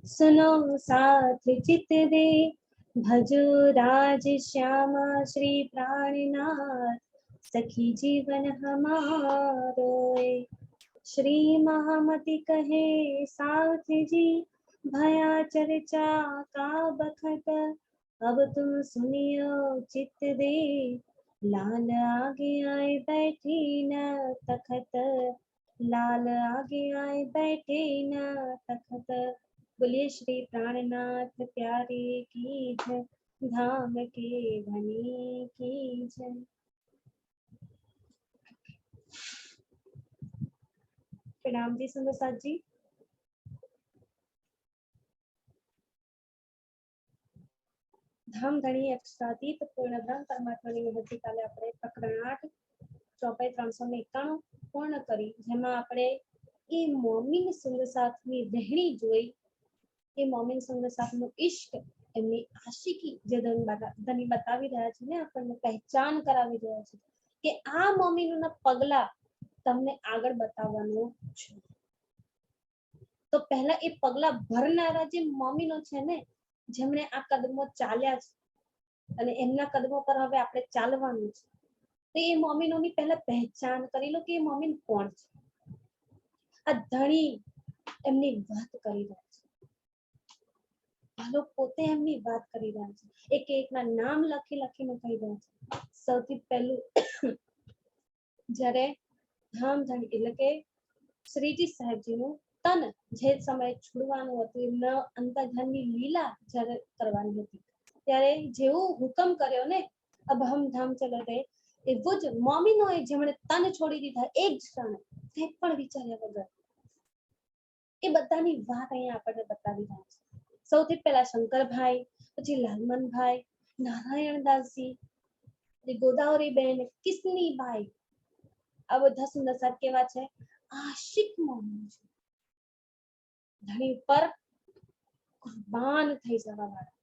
सुनो साथ चित दे, भजो राज श्यामा श्री प्राणनाथ, सखी जीवन हमारो। श्री महामति कहे साथ जी, भया चर्चा का बखत, अब तुम सुनियो चित दे, लाल आगे आए बैठी न तखत, लाल आगे आए बैठे न तखत। बोलिए श्री प्राणनाथ प्यारे की जय, धाम के धनी की जय। प्रणाम जी सुंदर साथ जी। धाम धनी अक्षरातीत पूर्ण ब्रह्म परमात्माની વિભૂતિ કાલે આપણે પ્રકરણ 8 ચોપાઈ 391 પૂર્ણ કરી, જેમાં આપણે એ મોમીન સુંદર સાથની રહેણી જોઈ, એ મોમીન સુંદર સાથનો ઇશ્ક, એમની આશિકી જે ધની બતાવી રહ્યા છે ને, આપણને પહેચાન કરાવી રહ્યા છે કે આ મોમીનોના પગલા તમને આગળ બતાવવાનો છે. તો પહેલા એ પગલા ભરનારા જે મોમીનો છે ને, જેમણે આ કદમો ચાલ્યા છે અને એમના કદમો પર હવે આપણે ચાલવાનું છે, તો એ મોમીનોની પહેલા પહેચાન કરી લો કે એ મોમીન કોણ છે. આ ધણી એમની વાત કરી રહ્યા છે, ભાલો પોતે એમની વાત કરી રહ્યા છે, એક એકના નામ લખી લખીને કહી રહ્યા છે. સૌથી પહેલું જ્યારે ધામ ધણી એટલે કે શ્રીજી સાહેબજીનું તન જે સમયે છોડવાનું હતું, એમના અંતર્ધનની લીલા જ્યારે કરવાની હતી, ત્યારે જેવું હુકમ કર્યો ને અબ હમ ધામ ચલે ગયે, એવું જ મોમીનોએ જેમણે તન છોડી દીધા એક ક્ષણે, તે પણ વિચાર્યા વગર, એ બધાની વાત અહીંયા આપણને બતાવી રહ્યા છે. સૌથી પહેલા શંકરભાઈ, પછી લાલમનભાઈ, નારાયણદાસજી, ગોદાવરીબેન, કિસનીબાઈ, આ બધા સુંદર સાહેબ કેવા છે? આશિક મોમીન છે, ધણી પર કુરબાન થઈ જવા વાળા.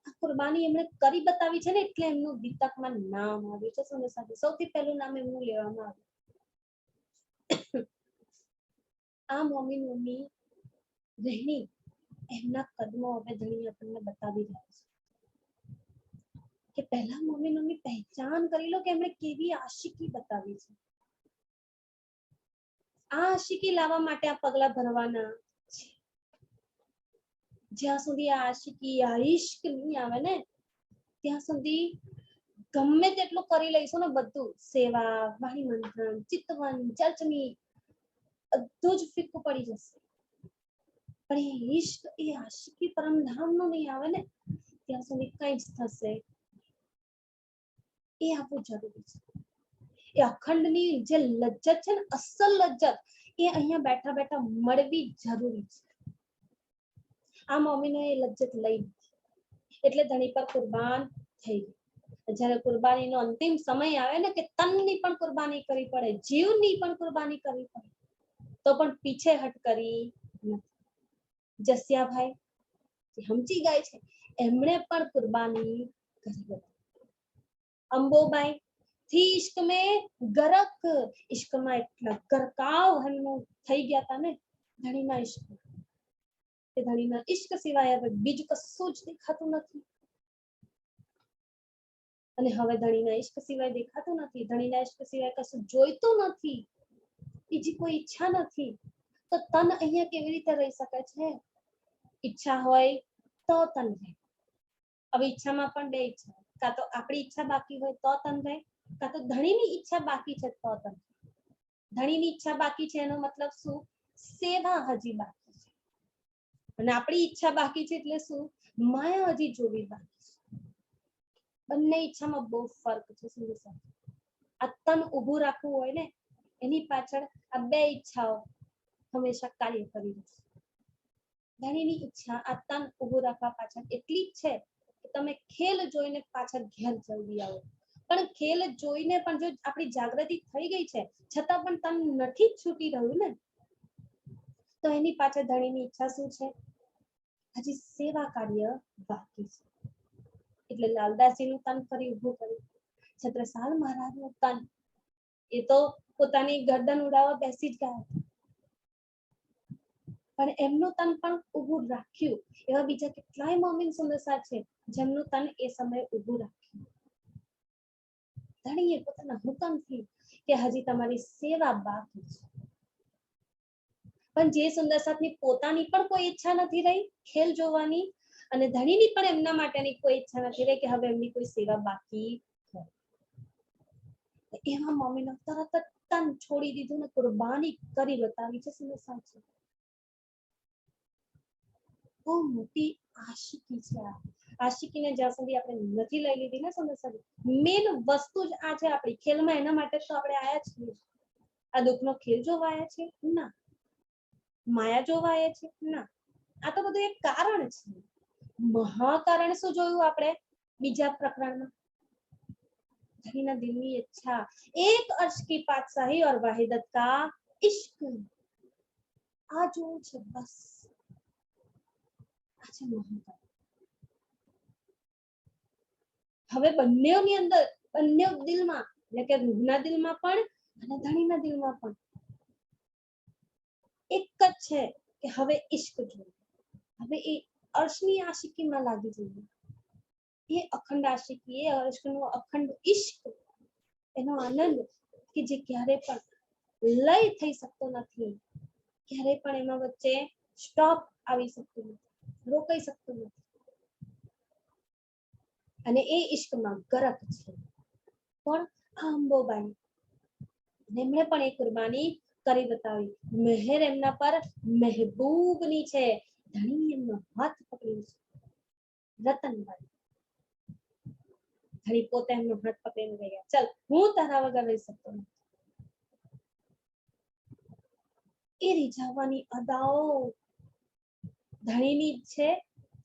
આ કુરબાની એમણે કરી બતાવી છે ને, એટલે એમનું વિતકમાં નામ આવ્યું છે સુંદર સાહેબ. સૌથી પહેલું નામ એમનું લેવામાં આવ્યું. આ મોમીનોની રહેણી, એમના કદમો હવે ધણી આપણને બતાવી રહ્યા છે કે પહેલા મોમીનોની પહેચાન કરી લો કે એમણે કેવી આશિકી બતાવી છે. આ આશિકી લાવવા માટે આ પગલા ભરવાના છે. જ્યાં સુધી આ આશિકી, આ ઇશ્ક નહીં આવે ને, ત્યાં સુધી ગમે તેટલું કરી લઈશું ને, બધું સેવા, વાણી મંથન, ચિતવન, ચર્ચની, બધું જ ફીકું પડી જશે. પણ એ ઇશ્ક, એ આશિકી પરમધામનો નહીં આવે ને, ત્યાં સુધી કઈ જ થશે. એ આપવું જરૂરી છે. એ અખંડની જે લજ્જત છે ને, અસલ લજ્જત, એ અહીંયા બેઠા બેઠા મળવી જરૂરી છે. આ મોમીનો એ લજ્જત લઈ નથી, એટલે ધણી પર કુરબાન થઈ ગઈ. જ્યારે કુરબાનીનો અંતિમ સમય આવે ને, કે તનની પણ કુરબાની કરવી પડે, જીવની પણ કુરબાની કરવી પડે, તો પણ પીછેહટ કરી નથી. જસિયાભાઈ સમજી ગયા છે, એમણે પણ કુરબાની કરી હતી. અંબોબાઈ થી ઇશ્ક મેં ગરક, ઇશ્કમાં એટલા ગરકાવ એમનું થઈ ગયા હતા ને ધણીના ઇશ્ક, કે ધણીના ઇશ્ક સિવાય હવે બીજું કશું જ દેખાતું નથી. અને હવે ધણીના ઇશ્ક સિવાય દેખાતું નથી, ધણીના ઇશ્ક સિવાય કશું જોઈતું નથી, બીજી કોઈ ઈચ્છા નથી. તો તન અહીંયા કેવી રીતે રહી શકે છે? ઈચ્છા હોય તો તન રહે. હવે ઈચ્છામાં પણ બે ઈચ્છા, કાં તો આપણી ઈચ્છા બાકી હોય તો તન રહે, કાં તો ધણીની ઈચ્છા બાકી છે તો તન. ધણીની ઈચ્છા બાકી છે એનો મતલબ શું? સેવા હજી બાકી છે. અને આપણી ઈચ્છા બાકી છે એટલે શું? માયા હજી જોવી બાકી છે. બંને ઈચ્છામાં બહુ ફરક છે. આ તન ઊભું રાખવું હોય ને, એની પાછળ આ બે ઈચ્છાઓ હંમેશા કાર્ય કરી રહેશે. ધણીની ઈચ્છા આ તન ઊભું રાખવા પાછળ એટલી જ છે કે તમે ખેલ જોઈને પાછળ ઘેર જલ્દી આવો. પણ ખેલ જોઈને પણ જો આપણી જાગૃતિ થઈ ગઈ છે, છતાં પણ તન નથી છૂટી રહ્યું ને, તો એની પાછળ ધણીની ઈચ્છા શું છે? હજી સેવા કાર્ય બાકી છે. એટલે લાલદાસજીનું તન ફરી ઊભું કર્યું. છત્રસાલ મહારાજનું તન, એ તો પોતાની ગરદન ઉડાવવા બેસી જ ગયા. પણ એમનું તન પણ ઊભું રાખ્યું. એવા બીજા કેટલાય મોમિન સુંદરસા છે જેમનું તન એ સમયે ઊભું રાખ્યું. ધણીએ પોતાના હુકમથી કે હજી તમારી સેવા બાકી છે. પણ જે સુંદરસાની પોતાની પણ કોઈ ઈચ્છા નથી રહી ખેલ જોવાની, અને ધણીની પણ એમના માટેની કોઈ ઈચ્છા નથી રહી કે હવે એમની કોઈ સેવા બાકી હોય. એવા મોમિનો તરત જ તન છોડી દીધું ને કુરબાની કરી બતાવી છે સુંદરસા છે. બહુ મોટી આશિકી છે આ. આશિકીને જ્યાં સુધી આપણે નથી લઈ લીધી ને સુંદરસા, મેન વસ્તુ જ આ છે આપણી ખેલમાં. એના માટે તો આપણે આયા છીએ. આ દુઃખનો ખેલ જોવા આયા છે ના, માયા જોવા આયા છે ના. આ તો બધું એક કારણ છે. મહાકારણ શું જોયું આપણે બીજા પ્રકરણમાં? ધણીના દિલની ઈચ્છા, એક अर्श की पातशाही और वाहिदत का इश्क. આ જોવું છે બસ. આ છે મહાકારણ. હવે બંનેની અંદર, બંને દિલમાં, એટલે કે રૂહના દિલમાં પણ અને ધણીના દિલમાં પણ એક જ છે કે હવે ઇશ્ક જોઈએ. હવે એ अर्शની આશિકીમાં લાગી જઈએ. એ અખંડ આશિકી, એ अर्शનો અખંડ ઇશ્ક, એનો આનંદ કે જે ક્યારે પણ લય થઈ શકતો નથી, ક્યારે પણ એમાં વચ્ચે સ્ટોપ આવી શકતો નથી, રોકાઈ શકતો નથી. અને એ ઇશ્કમાં ગરક છે. પણ આ અંબોબાઈ, એમણે પણ એ કુરબાની કરી બતાવી. મહેર એમના પર મહેબૂબની છે. ધણી એમનો હાથ પકડ્યો છે. રતનબાઈ ધણી પોતે એમનો હાથ પકડીને ગયા, ચલ હું તારા વગર રહી શકતો નથી. એ રીઝાવવાની અદાઓ ધણીની છે,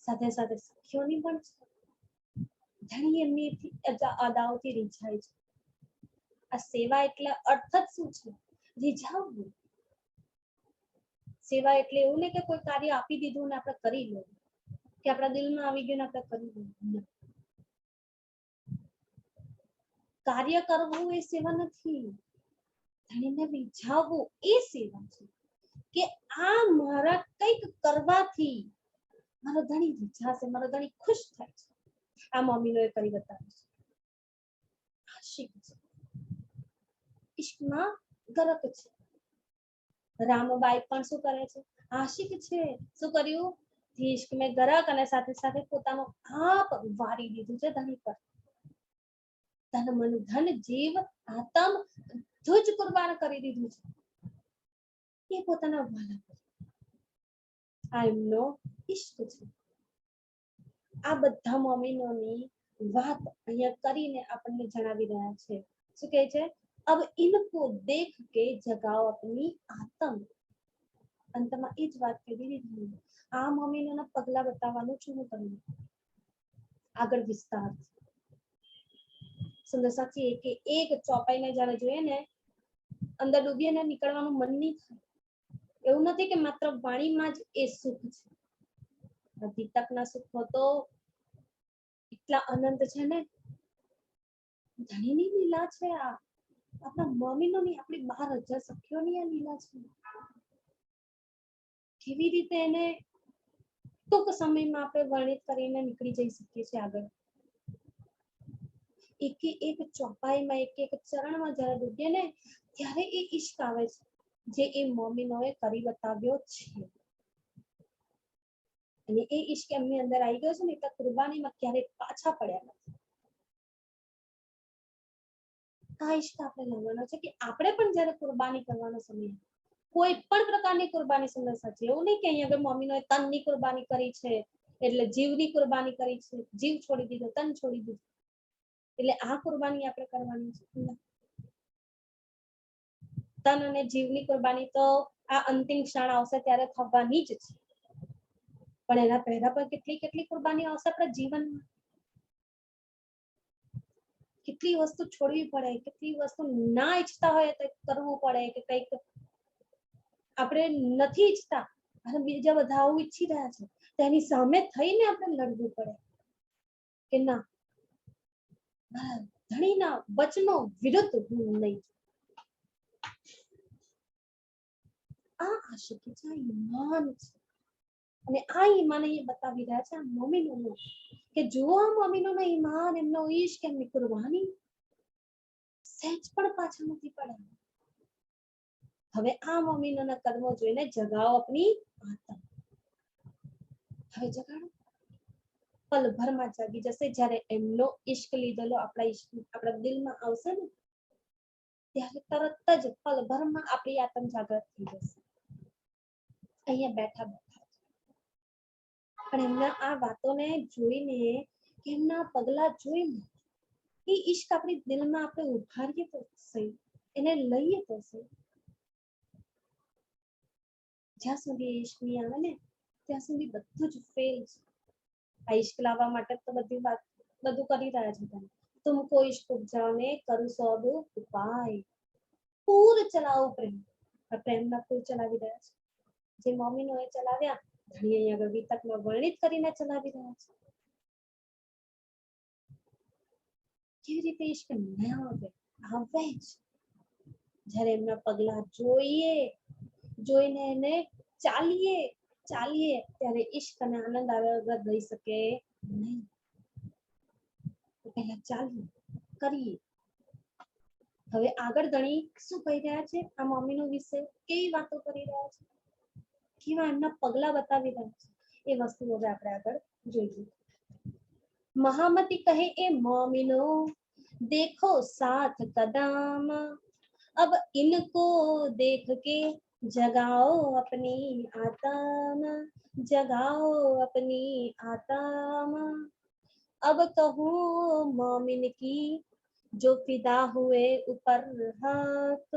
સાથે સાથે સખીઓની પણ છે. ધણી એમની અદાઓથી રીઝાય છે. આ સેવા એટલે અર્થ જ શું છે? રીઝાવવું. સેવા એટલે એવું નહીં કે કોઈ કાર્ય આપી દીધું ને આપણે કરી લો, કે આપણા દિલમાં આવી ગયું ને આપણે કરી લીધું. કાર્ય કરવું એ સેવા નથી. ધણીને રીઝાવવું એ સેવા છે. કે આ મારા કંઈક કરવાથી મારો ધણી રીઝાશે, મારો ધણી ખુશ થાય છે. આ મોમિનોએ કરી બતાવ્યું છે. આશિક છે, ઇશ્કમાં ગરક છે. રામબાઈ પણ શું કરે છે? આશિક છે. શું કર્યું? ઇશ્ક મેં ગરક, અને સાથે સાથે પોતાનો આપ વારી દીધું છે ધણી પર. તન મન ધન જીવ આતમ બધું જ કુરબાન કરી દીધું છે એ પોતાના વાલા પર. આ એમનો ઇશ્ક છે. આ બધા મોમિનોની વાત અહીંયા કરીને આપણને જણાવી રહ્યા છે. શું કહે છે? अब इनको देख के जगाओ अपनी आत्म. અંતમાં એ જ વાત કરી દીધી. આ મોમિનોના પગલા બતાવવાનું છું હું તમને. આગળ વિસ્તાર સુંદરસા કે એક ચોપાઈને જ્યારે જોઈએ ને અંદર ડૂબીએ ને નીકળવાનું મન નહીં થાય. એવું નથી કે માત્ર વાણીમાં જ એ સુખ છે. બધી તકના સુખો તો એટલા અનંત છે ને. ધણીની લીલા છે આ. આપણા મોમિનોની, આપણી 12,000 સખીઓની આ લીલા છે. કેવી રીતે એને ટૂંક સમયમાં આપણે વર્ણિત કરીને નીકળી જઈ શકીએ છીએ આગળ. એક એક ચોપાઈમાં, એક એક ચરણમાં જ્યારે ડૂબીએ ને ત્યારે એ ઇશ્ક આવે છે જે એ મોમિનોએ કરી બતાવ્યો છે. અને એ ઇશ્ક એમની અંદર આવી ગયો છે ને એટલે કુરબાનીમાં ક્યારેય પાછા પડ્યા નથી. આ ઇશ્ક આપણે લેવાનો છે કે આપણે પણ જ્યારે કુરબાની કરવાનો સમય, કોઈ પણ પ્રકારની કુરબાની સુંદરસા છે. એવું નહીં કે અહીંયા આગળ મોમિનોએ તનની કુરબાની કરી છે એટલે જીવની કુરબાની કરી છે, જીવ છોડી દીધો, તન છોડી દીધું એટલે આ કુરબાની આપણે કરવાની છે. તન અને જીવની કુરબાની તો આ અંતિમ ક્ષણ આવશે ત્યારે થવાની જ છે. પણ એના પહેલા પણ કેટલી કેટલી કુરબાની આવશે આપણા જીવનમાં. કેટલી વસ્તુ છોડવી પડે, કેટલી વસ્તુ ના ઈચ્છતા હોય તો કરવું પડે, કે કંઈક આપણે નથી ઈચ્છતા અને બીજા બધા આવું ઈચ્છી રહ્યા છે તેની સામે થઈને આપણે લડવું પડે કે ના, ધણીના વચનો વિરુદ્ધ હું નહીં. આ આશિકી છે, આ ઈમાન છે. અને આ ઈમાન અહીંયા બતાવી રહ્યા છે આ મોમિનોનું, કે જુઓ આ મોમિનોનો ઈમાન, એમનો ઈશ્ક, એમની કુરબાની સહેજ પણ પાછા નથી પડ્યા. હવે આ મોમિનોના કર્મો જોઈને જગાઓ આપની આત્મા. હવે જગાડો, પલભરમાં જાગી જશે. જ્યારે એમનો ઈશ્ક લીધેલો આપણા દિલમાં આવશે ને, ત્યારે તરત જ પલભરમાં આપણી આત્મ જાગૃત થઈ જશે. અહીંયા બેઠા બેઠા પણ એમના આ વાતોને જોઈને, એમના પગલા જોઈને, એ ઈશ્ક આપણી દિલમાં આપણે ઉભારીએ તો સહી, એને લઈએ તો સહી. જ્યાં સુધી ઈશ્ક નહીં આવે ને, ત્યાં સુધી બધું જ ફેલ છે. આ ઈશ્ક લાવવા માટે તો બધું કરી રહ્યા છે તમે. તુમકો ઈશ્ક ઉપજાને કરું સબ ઉપાય. પૂર ચલાવો પ્રેમ. પ્રેમના પૂર ચલાવી રહ્યા છે. જે મોમિનોએ ચલાવ્યા, ઘણી અહીંયા આગળ વિતકમાં વર્ણિત કરીને ચલાવી રહ્યા છે. કેવી રીતે ઈશ્ક ન આવે? આવે જ જ્યારે એમના પગલા જોઈને એને ચાલીએ ત્યારે ઈશ્ક અને આનંદ આવ્યા વગર રહી શકે નહીં. પહેલા ચાલીએ, કરીએ. હવે આગળ ધણી શું કહી રહ્યા છે આ મોમિનો વિશે? કેવી વાતો કરી રહ્યા છે, કેવા એમના પગલા બતાવી રહ્યા છે, એ વસ્તુ હવે આપણે આગળ જોઈએ. महामती कहे ए मोमिनो देखो साथ कदम, अब इनको देख के जगाओ अपनी आत्म, जगाओ अपनी आत्म. अब कहूँ मोमिन की जो फिदा हुए ऊपर हक.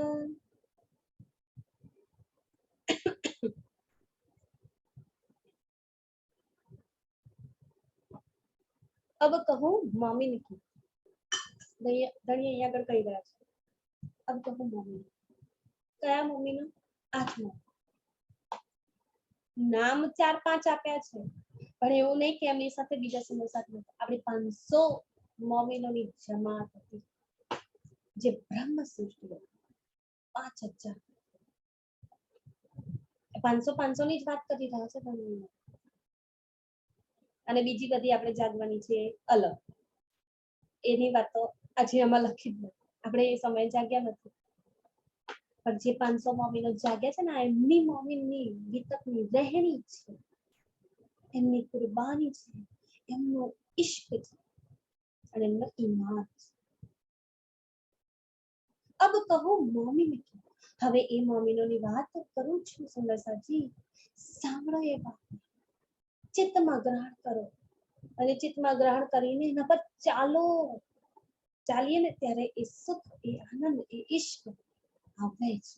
अब कहूँ मोमिन की, धણી અહીંયા આગળ કહી રહ્યા છે. अब कहूँ मोमिन, કયા મોમિનો? આઠમો. નામ 4-5 આપ્યા છે, પણ એવું નહીં કે એમની સાથે બીજા સમૂહ સાથે આપણી 500 મોમિનોની જમાત હતી, જે બ્રહ્મ સૃષ્ટિ હતી. 5000 500 ની જ વાત કરી રહ્યા છે તમે. અને બીજી બધી આપણે જાગવાની છે અલગ, એની વાતો આજે આમાં લખી જ નથી. આપણે એ સમય જાગ્યા નથી, પણ જે 500 મોમિનો જાગ્યા છે ને, એમની મોમિનની વિતકની રહેણી છે, એમની કુરબાની છે, એમનો ઈશ્ક છે અને એમનો ઈમાન છે. અબ કહો મોમિન કી, હવે એ મોમિનોની વાત કરું છું સુંદર સાજી. સાંભળો એ વાત, ચિત્તમાં ગ્રહણ કરો અને ચિત્તમાં ગ્રહણ કરીને એના પર ચાલીએ ને ત્યારે એ સુખ, એ આનંદ, એ ઈશ્ક આવે છે.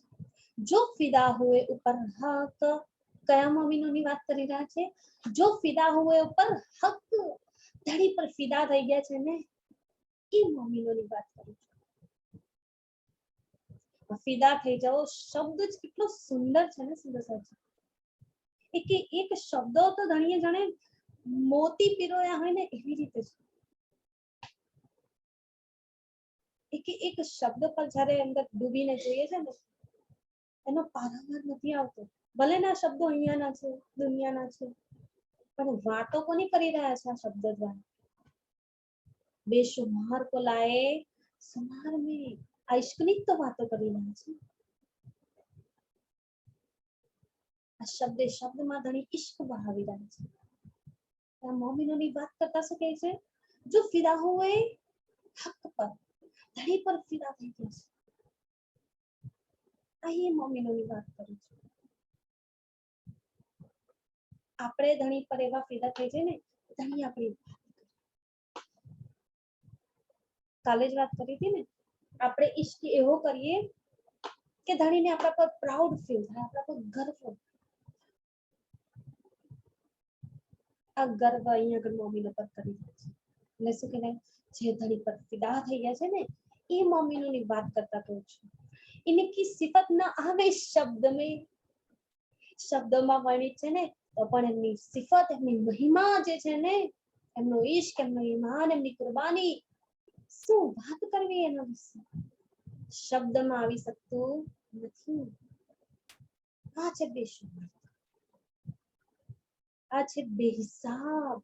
જો ફિદા હુએ ઉપર હક, કયા મોમિનોની વાત કરી રહ્યા છે? જો ફિદા હુએ ઉપર હક, ધડી પર ફિદા થઈ ગયા છે ને, એ મોમિનોની વાત કરું છું. ફિદા થઈ જાઓ શબ્દ જ કેટલો સુંદર છે ને સુંદર સાચી. એક શબ્દો તો ધણીએ જાણે મોતી પીરોયા હોય ને એવી રીતે છે. એક શબ્દ પર જ્યારે અંદર ડૂબીને જોઈએ છે ને, એનો પારાવાર નથી આવતો. ભલે ના શબ્દો અહીંયાના છે, દુનિયાના છે, પણ વાતો કોની કરી રહ્યા છે આ શબ્દ દ્વારા? બેશુમાર કો લાએ સુમાર મેં, આ ઈશ્કની તો વાતો કરી રહ્યા છે. આ શબ્દમાં ઘણી ઈશ્ક બહાવી રહ્યા છે. આ મોમિનોની વાત કરતા શું કહે છે? જો ફિદા હુએ હક પર, ધડી પર ફિદા થઈ ગયા છે. અહીં મોમિનોની વાત કરું છું. આપણે ધણી પર એવા ફિદા થઈ જાય ને, ધણી આપણી કાલે જ વાત કરી હતી ને, આપણે ઈશ્ક એવો કરીએ કે ધણીને આપણા પર પ્રાઉડ ફીલ થાય, આપણા પર ગર્વ. આ ગર્વ અહીંયા આગળ મોમિનો પર કરી રહ્યા છે. એટલે શું કહેવાય? જે ધણી પર ફિદા થઈ ગયા છે ને, એ મોમિનોની વાત કરતા કહું છું. इनकी सिफत न आवे शब्द में, શબ્દોમાં વર્ણિત છે ને, તો પણ એમની સિફત, એમની મહિમા જે છે ને, એમનો ઈશ્ક, એમનો ઈમાન, એમની કુરબાની, શું વાત કરવી એના વિશે? શબ્દમાં આવી શકતું નથી. આ છે બેશુમાર, આ છે બેહિસાબ.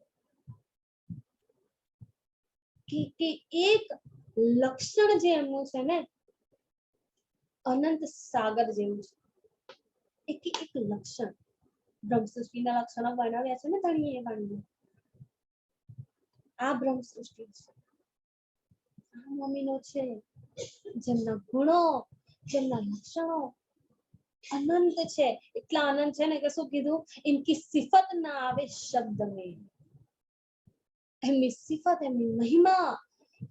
કે એક લક્ષણ જે એમનું છે ને અનંત સાગર જેવું છે. એક લક્ષણ બ્રહ્મ સૃષ્ટિના લક્ષણો બનાવ્યા છે ને ધણીએ વાણીએ. આ બ્રહ્મ સૃષ્ટિ છે, આ મમ્મીનો છે, જેમના ગુણો, જેમના લક્ષણો અનંત છે. એટલા અનંત છે ને કે શું કીધું, ઇનકી સિફત ના આવે શબ્દ મેં. એમની સિફત, એમની મહિમા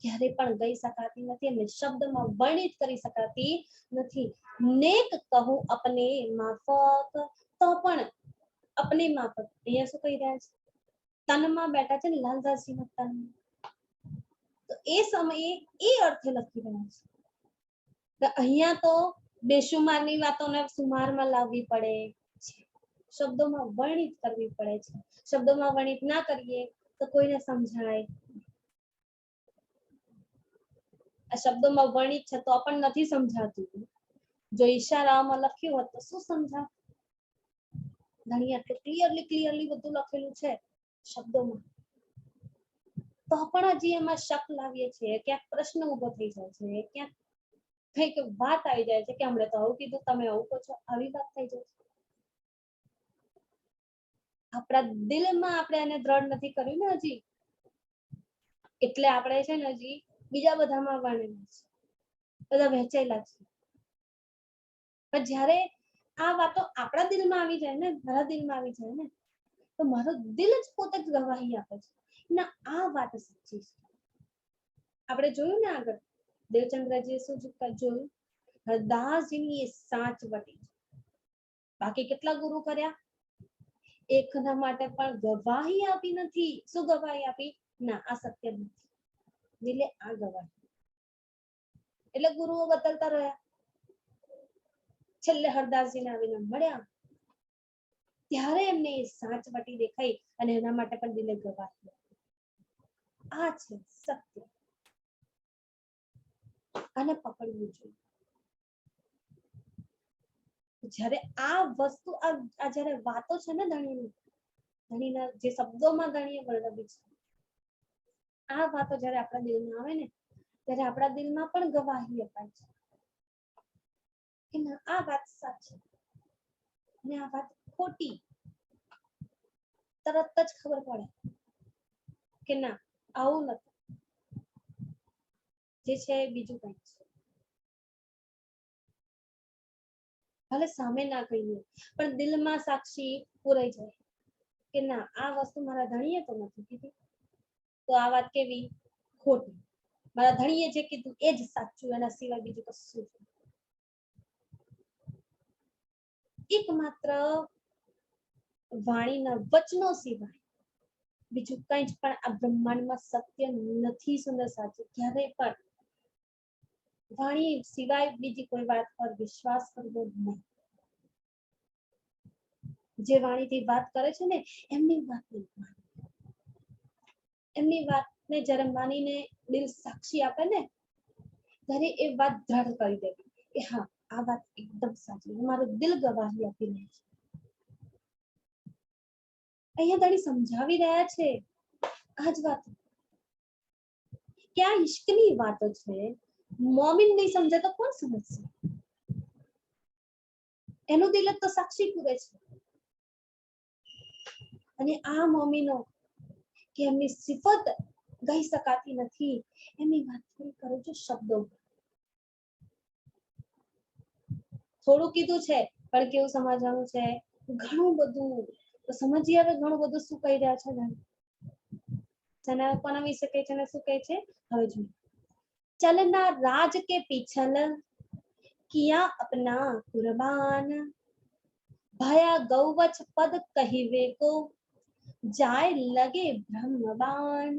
ક્યારે પણ ગઈ શકાતી નથી, એમને શબ્દમાં વર્ણિત કરી શકાતી નથી. નેક કહું અપને માફક, તો પણ અપને માફક અહીંયા શું કહી રહ્યા છે, તનમાં બેઠા છે ને લાલદાસજીના તન, તો એ સમયે એ અર્થ લખી રહ્યા છે. તો અહીંયા તો બેશુમારની વાતોને સુમારમાં લાવવી પડે છે, શબ્દોમાં વર્ણિત કરવી પડે છે. શબ્દોમાં વર્ણિત ના કરીએ તો કોઈને સમજાય. આ શબ્દોમાં વર્ણિત છે તો પણ નથી સમજાતું. જો ઈશારામાં લખ્યું હોત તો શું સમજાવ. ઘણી આટલું ક્લિયરલી બધું લખેલું છે શબ્દોમાં, તો પણ હજી એમાં શક લાવીએ છીએ, ક્યાંક પ્રશ્ન ઉભો થઈ જાય છે, ક્યાંક કઈક વાત આવી જાય છે કે હમણાં તો આવું કીધું, તમે આવું કહો છો, આવી વાત થઈ જાય છે. આપણા દિલમાં આપણે એને દ્રઢ નથી કર્યું ને હજી, એટલે આપણે છે ને હજી બીજા બધામાં વર્ણેલા છે, બધા વહેંચાયેલા છે. પણ જ્યારે આ વાતો આપણા દિલમાં આવી જાય ને, મારા દિલમાં આવી જાય ને, તો મારો દિલ જ પોતે જ ગવાહી આપે છે ના આ વાત સાચી છે. આપણે જોયું ને આગળ દેવચંદ્રજીએ શું જોયું, હરદાસજીની એ સાચ વટી. બાકી કેટલા ગુરુ કર્યા, એકના માટે પણ ગવાહી આપી નથી. શું ગવાહી આપી, ના આ સત્ય નથી, એટલે આ ગવાહી. એટલે ગુરુઓ બદલતા રહ્યા. છેલ્લે હરદાસજીને આવીને મળ્યા ત્યારે એમને એ સાચ વટી દેખાઈ અને એના માટે પણ દિલે ગવાહી. આ છે સત્ય, આને પકડવું જોઈએ. જ્યારે આ વસ્તુ, આ જ્યારે વાતો છે ને ધણીના જે શબ્દોમાં ધણીએ વર્ણવી છે, આ વાતો જ્યારે આપણા દિલમાં આવે ને ત્યારે આપણા દિલમાં પણ ગવાહી અપાય છે કે ના આ વાત સાચી ને આ વાત ખોટી. તરત જ ખબર પડે કે ના આવું નથી, જે છે બીજું કંઈક છે. ભલે સામે ના કહીએ પણ દિલમાં સાક્ષી પુરાઈ જાય કે ના આ વસ્તુ મારા ધણીએ તો નથી કીધી, તો આ વાત કેવી, ખોટી. મારા ધણીએ જે કીધું એ જ સાચું, એના સિવાય બીજું કશું. એકમાત્ર વાણીના વચનો સિવાય બીજું કંઈ જ પણ આ બ્રહ્માંડમાં સત્ય નથી. સુંદર સાચું ક્યારેય પણ વાણી સિવાય બીજી કોઈ વાત પર વિશ્વાસ કરવો નહીં. જે વાણીથી વાત કરે છે ને એમની વાત નહીં, એમની વાતને જ્યારે માનીને દિલ સાક્ષી આપે ને ત્યારે એ વાત દ્રઢ કરી દેવી કે હા આ વાત એકદમ સાચી, મારું દિલ ગવાહી આપી રહે છે. અહીંયા ધણી સમજાવી રહ્યા છે આ જ વાત કે આ ઇશ્કની વાતો છે. મોમિન નહીં સમજે તો કોણ સમજશે, એનું દિલ તો સાક્ષી પૂરે છે. અને આ મોમિનો કે એમની સિફત ગઈ શકાતી નથી, એમની વાત થોડી કરો છો શબ્દો. થોડું કીધું છે પણ કેવું સમજવાનું છે, ઘણું બધું. તો સમજીએ હવે ઘણું બધું શું કહી રહ્યા છે ને, જેના કોના વિશે કહે છે ને શું કહે છે હવે જોઈએ. ચલના રાજ કે પીછલ કિયા અપના કુરબાન, ભયા ગૌવચ પદ કહીવે કો જાય લગે બ્રહ્મબાણ.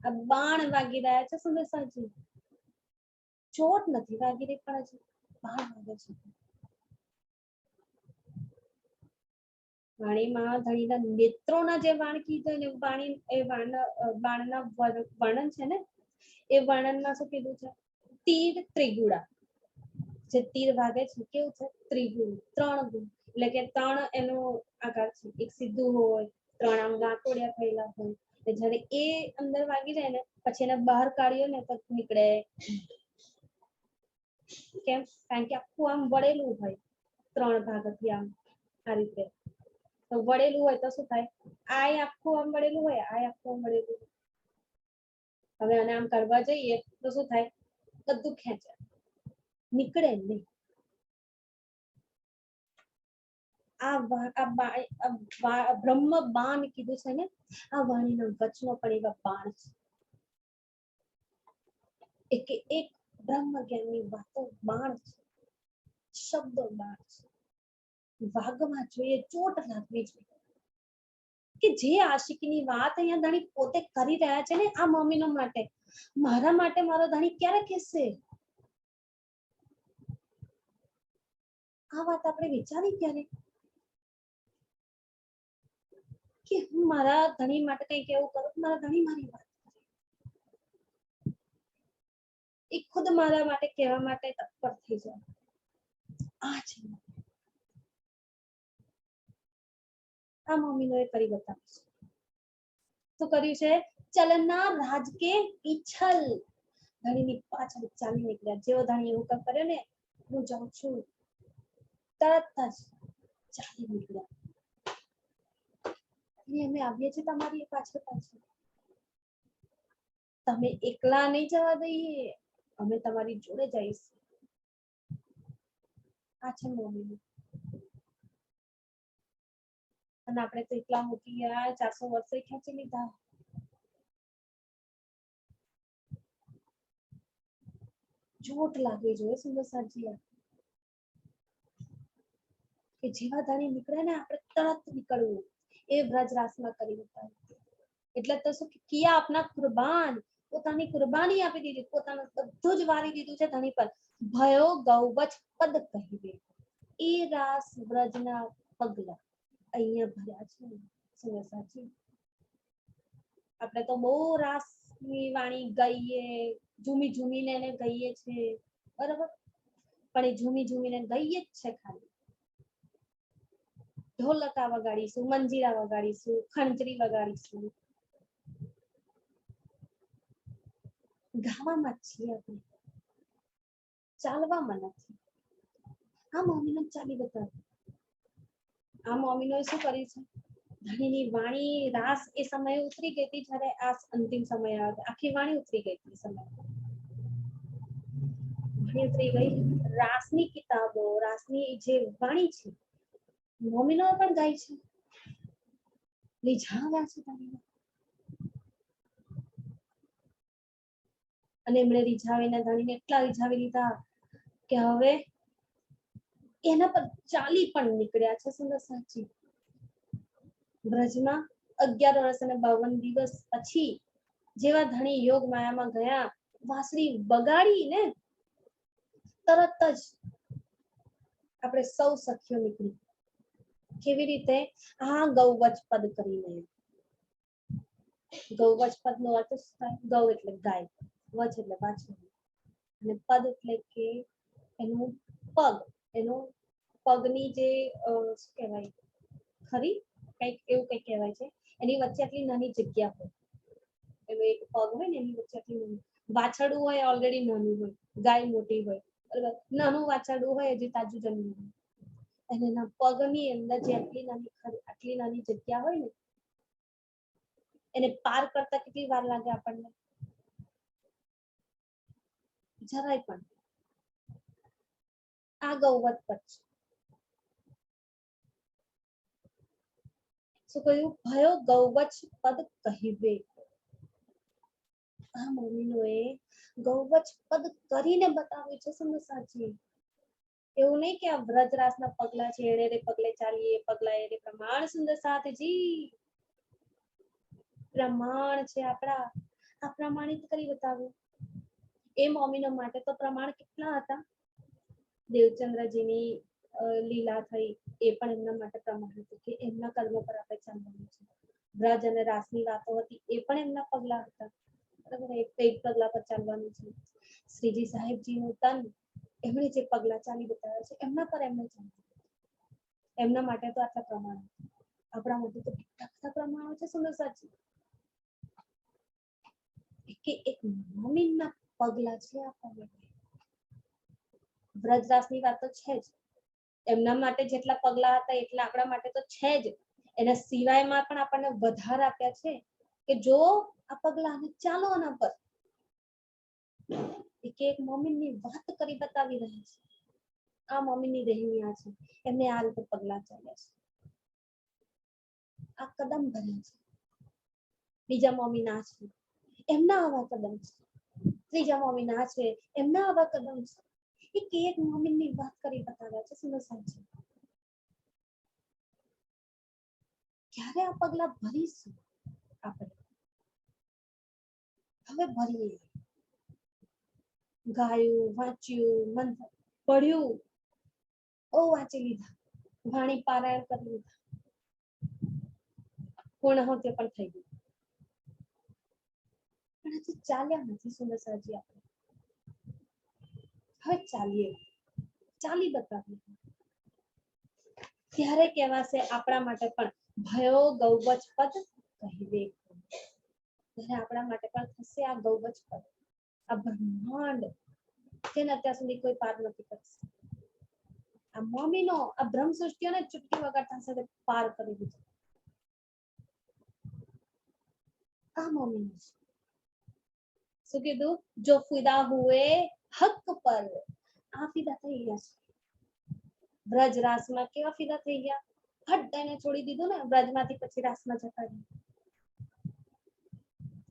આ બાણ વાગી રહ્યા છે સુંદર સાજી, ચોટ નથી વાગી રહી પણ હજી બાણ વાગે છે. વાણીમાં ધણીના નેત્રોના જે વાણ કીધું ને વાણી એ બાણના વર્ણન છે ને એ વર્ણનમાં શું કીધું છે, તીર ત્રિગુણા. જે તીર વાગે છે કેવું છે ત્રિગુણ, 3 ગુણ, એટલે કે 3 એનો આકાર છે, એક સીધું હોય, 3 આમ ગાંઠોડિયા થયેલા હોય, એટલે જ્યારે એ અંદર વાગી જાય ને પછી એને બહાર કાઢીએ ને તો નીકળે, કેમ? કારણ કે આખું આમ વળેલું હોય 3 ભાગથી આમ આ રીતે, તો વળેલું હોય તો શું થાય, આ આખું આમ વળેલું હોય, આ આખું આમ વળેલું. હવે આને આમ કરવા જઈએ તો શું થાય, બધું ખેંચાય, નીકળે નહીં. આ બ્રહ્મ બાણ કીધું છે ને, આ વાણીના વચનો પણ એવા બાણ છે, એક એક બ્રહ્મ જ્ઞાનની વાતો બાણ છે, શબ્દો બાણ છે, વાગવા જોઈએ, ચોટ લાગવી જોઈએ. કે જે આશિકની વાત અહીંયા ધણી પોતે કરી રહ્યા છે ને આ મમ્મીનો માટે, મારા માટે મારો ધણી ક્યારે કહેશે? આ વાત આપણે વિચારી ક્યારે કે હું મારા ધણી માટે કંઈક એવું કરું, મારા ધણી મારી વાત એ ખુદ મારા માટે કહેવા માટે તત્પર થઈ જાય. આ છે આ મમ્મીનો એ કરી બતાવ્યું છે. શું કર્યું છે? ચલના રાજ કે પીછલ, ધણીની પાછળ ચાલી નીકળ્યા. જેવો ધણી એવું કામ કર્યો ને, હું જાઉં છું, તરત જ ચાલી નીકળ્યા. અમે આવીએ છીએ તમારી પાછળ પાછળ, તમે એકલા નહીં જવા દઈએ, અમે તમારી જોડે જઈશું. આ છે મમ્મીનું. અને આપણે તો એટલા મૂકી ગયા, 400 વર્ષે ખેંચી લીધા. ચોટ લાગવી જોઈએ સુંદરસાજી, કે જેવા ધણી નીકળે ને આપણે તરત નીકળવું, એ વ્રજરાસમાં કરી હતા. એટલે તો શું કિયા આપના કુરબાન, પોતાની કુરબાની આપી દીધી, પોતાનું બધું જ વારી દીધું છે ધણી પર. ભયો ગૌવચ પદ કહીવે, એ રાસ વ્રજના પગલા અહીંયા ભર્યા છે સુંદરસાજી. આપણે તો બહુ રાસની વાણી ગઈએ, ઝૂમી ઝૂમીને એને ગઈએ છે, બરાબર, પણ એ ઝૂમી ઝૂમીને ગઈએ જ છે ખાલી. ઢોલકા વગાડીશું, મંજીરા વગાડીશું, ખંજરી વગાડીશું, ગાવામાં જ છીએ આપણે, ચાલવામાં નથી. આ મમ્મીનો ચાલી બતાવ્યું. આ મમ્મીનો શું કર્યું છે, ધણીની વાણી રાસ એ સમયે ઉતરી ગઈ હતી જ્યારે આ અંતિમ સમય આવ્યો, આખી વાણી ઉતરી ગઈ હતી સમય, વાણી ઉતરી ગઈ. રાસની કિતાબો, રાસની જે વાણી છે મમ્મીનો પણ ગાય છે, રીઝાવ્યા છે ધણીને. અને એમણે રીઝાવીને ધણીને એટલા રીઝાવી લીધા કે હવે એના પર ચાલી પણ નીકળ્યા છે સુંદરસાજી. વ્રજમાં 11 વર્ષ અને 52 દિવસ પછી જેવા ધણી યોગ માયામાં ગયા, વાંસળી બગાડીને તરત જ આપણે સૌ સખીઓ નીકળી. કેવી રીતે? આ ગૌવચ પદ કરીને. ગૌવચ પદ નો અર્થ શું થાય? ગૌ એટલે ગાય, વચ એટલે વાછરું, અને પદ એટલે કે એનું પગ, એનું પગની જે શું કહેવાય, ખરી કંઈક એવું કંઈક કહેવાય છે, એની વચ્ચે આટલી નાની જગ્યા હોય, એનો એક પગ હોય ને એની વચ્ચે આટલી નાની. વાછરડું હોય ઓલરેડી નાનું હોય, ગાય મોટી હોય, બરાબર, નાનું વાછરડું હોય હજી તાજું જન્મ્યું હોય, અને એના પગની અંદર જે આટલી નાની જગ્યા હોય ને, એને પાર કરતા કેટલી વાર લાગે આપણને? જરાય પણ. આ ગૌવત પદ છે. શું કહ્યું? ભયો ગૌવચ પદ કહીવે. આ મમ્મીનોએ ગૌવચ પદ કરીને બતાવ્યું છે સુંદરસાજી. એવું નહીં કે આ વ્રજરાસના પગલા છે, એડે રે પગલે ચાલીએ, પગલા એડે પ્રમાણ સુંદરસાજી, પ્રમાણ છે આપણા, આ પ્રમાણિત કરી બતાવ્યું. એ મમ્મીનો માટે તો પ્રમાણ કેટલા હતા? દેવચંદ્રજીની લીલા થઈ એ પણ એમના માટે પ્રમાણ હતું કે એમના કર્મ પર આપણે ચાલવાનું છે. વ્રજ અને રાસની વાતો હતી એ પણ એમના પગલા હતા, બરાબર, એક પગલા પર ચાલવાનું છે. શ્રીજી સાહેબજીનું તન એમણે જે પગલા ચાલી બતાવ્યા છે એમના પર એમને ચાલ્યું. એમના માટે તો આટલા પ્રમાણો, આપણા માટે તો કેટલા બધા પ્રમાણો છે સુંદર સાચી, કે એક મોમીનના પગલા છે આપણા માટે. વ્રજરાસની વાત તો છે જ, એમના માટે જેટલા પગલા હતા એટલા આપણા માટે તો છે જ. એના સિવાયમાં પણ આપણને વધારે આપ્યા છે કે જો આ પગલાને ચાલો આના પર. એક મોમીનની વાત કરી બતાવી રહી છે. આ મોમીનની રહેમિયા છે, એમને આ રીતે પગલા ચાલ્યા છે, આ કદમ ભર્યા છે. બીજા મોમીન આ છે, એમના આવા કદમ છે. ત્રીજા મોમીન આ છે, એમના આવા કદમ છે. એક મોમીનની વાત કરી બતાવ્યા છે સુંદર સાચી. ક્યારે આ પગલા ભરીશું આપણે? હવે ભરીએ. ગાયું, વાંચ્યું, મંત્ર પડ્યું, વાંચી લીધા, વાણી પારાયણ કરી લીધા, પૂર્ણાહુતિ પણ થઈ ગઈ, પણ હજી ચાલ્યા નથી સુંદર સાજી આપણે. હવે ચાલીએ, ચાલી બતાવીએ. ત્યારે કહેવાશે આપણા માટે પણ ભયો ગૌવચ પદ કહેવે. ત્યારે આપણા માટે પણ થશે આ ગૌવચ પદ, આ બ્રહ્માંડ જેને અત્યાર સુધી કોઈ પાર નથી કરી શકતું. આ મોમીનો આ બ્રહ્મ સૃષ્ટિઓને ચૂટકી વગાડતા સાથે પાર કરી દીધું. આ મોમીનો શું કીધું? જો ફિદા હુએ હક પર. આ ફિદા થઈ ગયા છે. બ્રજ રાસમાં કેવા ફિદા થઈ ગયા? હટ એને છોડી દીધું ને, બ્રજમાંથી પછી રાસમાં જતા રહ્યા.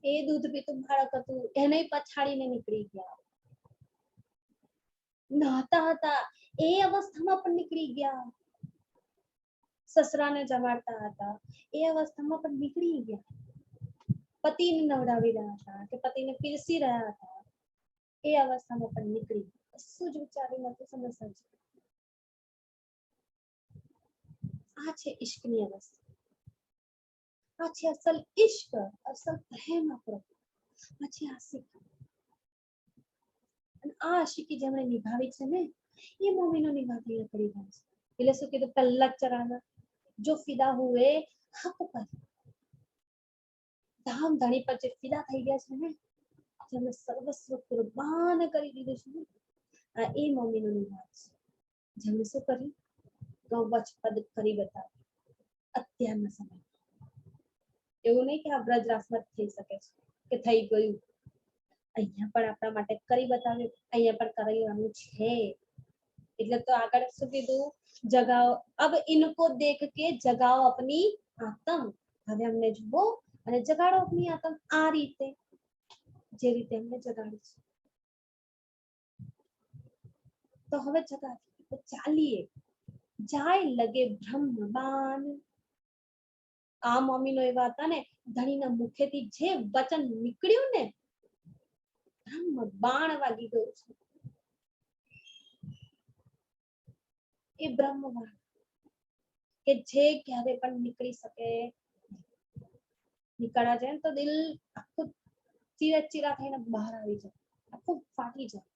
એ દૂધ પીતું બાળક હતું એને પછાડીને નીકળી ગયા. નહાતા હતા એ અવસ્થામાં પણ નીકળી ગયા. સસરાને જમાડતા હતા એ અવસ્થામાં પણ નીકળી ગયા. પતિને નવડાવી રહ્યા હતા કે પતિને પીરસી રહ્યા હતા એ અવસ્થામાં પણ નીકળી ગયા. શું જ વિચારી નથી સમજતા. આ છે ઈશ્કની અવસ્થા. આ છે અસલ ઈશ્ક, અસલ પ્રેમ આપણો. આ છે આશિકી. અને આ આશિકી જેમણે નિભાવી છે ને એ મોમીનોની વાત અહીંયા કરી રહ્યા છે. એટલે શું કીધું પહેલા ચરણમાં? જો ફિદા હુએ હક પર. ધામ ધણી પર જે ફિદા થઈ ગયા છે ને, જેમણે સર્વસ્વ કુરબાન કરી દીધું છે ને, આ એ મોમીનોની વાત છે. જેમણે શું કર્યું? ગૌવચ પદ કરી બતાવ્યું અત્યારના સમય. એવું નહીં કે આ બ્રજ રાસમાં થઈ શકે છે કે થઈ ગયું. અહીંયા પણ આપણા માટે કરી બતાવ્યું, અહીંયા પણ કરવાનું છે. એટલે તો આગળ શું કીધું? જગાઓ અબ ઇनको देख के जगाओ अपनी आत्म. હવે અમને જુઓ અને જગાડો अपनी आत्म. આ રીતે જે રીતે અમને જગાડી છે તો હવે જગાડીએ, તો ચાલીએ. જાય લગે બ્રહ્મબાન. આ મોમીનો એવા હતા ને, ધણીના મુખેથી જે વચન નીકળ્યું ને, બ્રહ્મ બાણ વાગી ગયું છે. એ બ્રહ્મ બાણ કે જે ક્યારે પણ નીકળી શકે. નીકળવા જાય તો દિલ આખું ચીરા થઈને બહાર આવી જાય, આખું ફાટી જાય.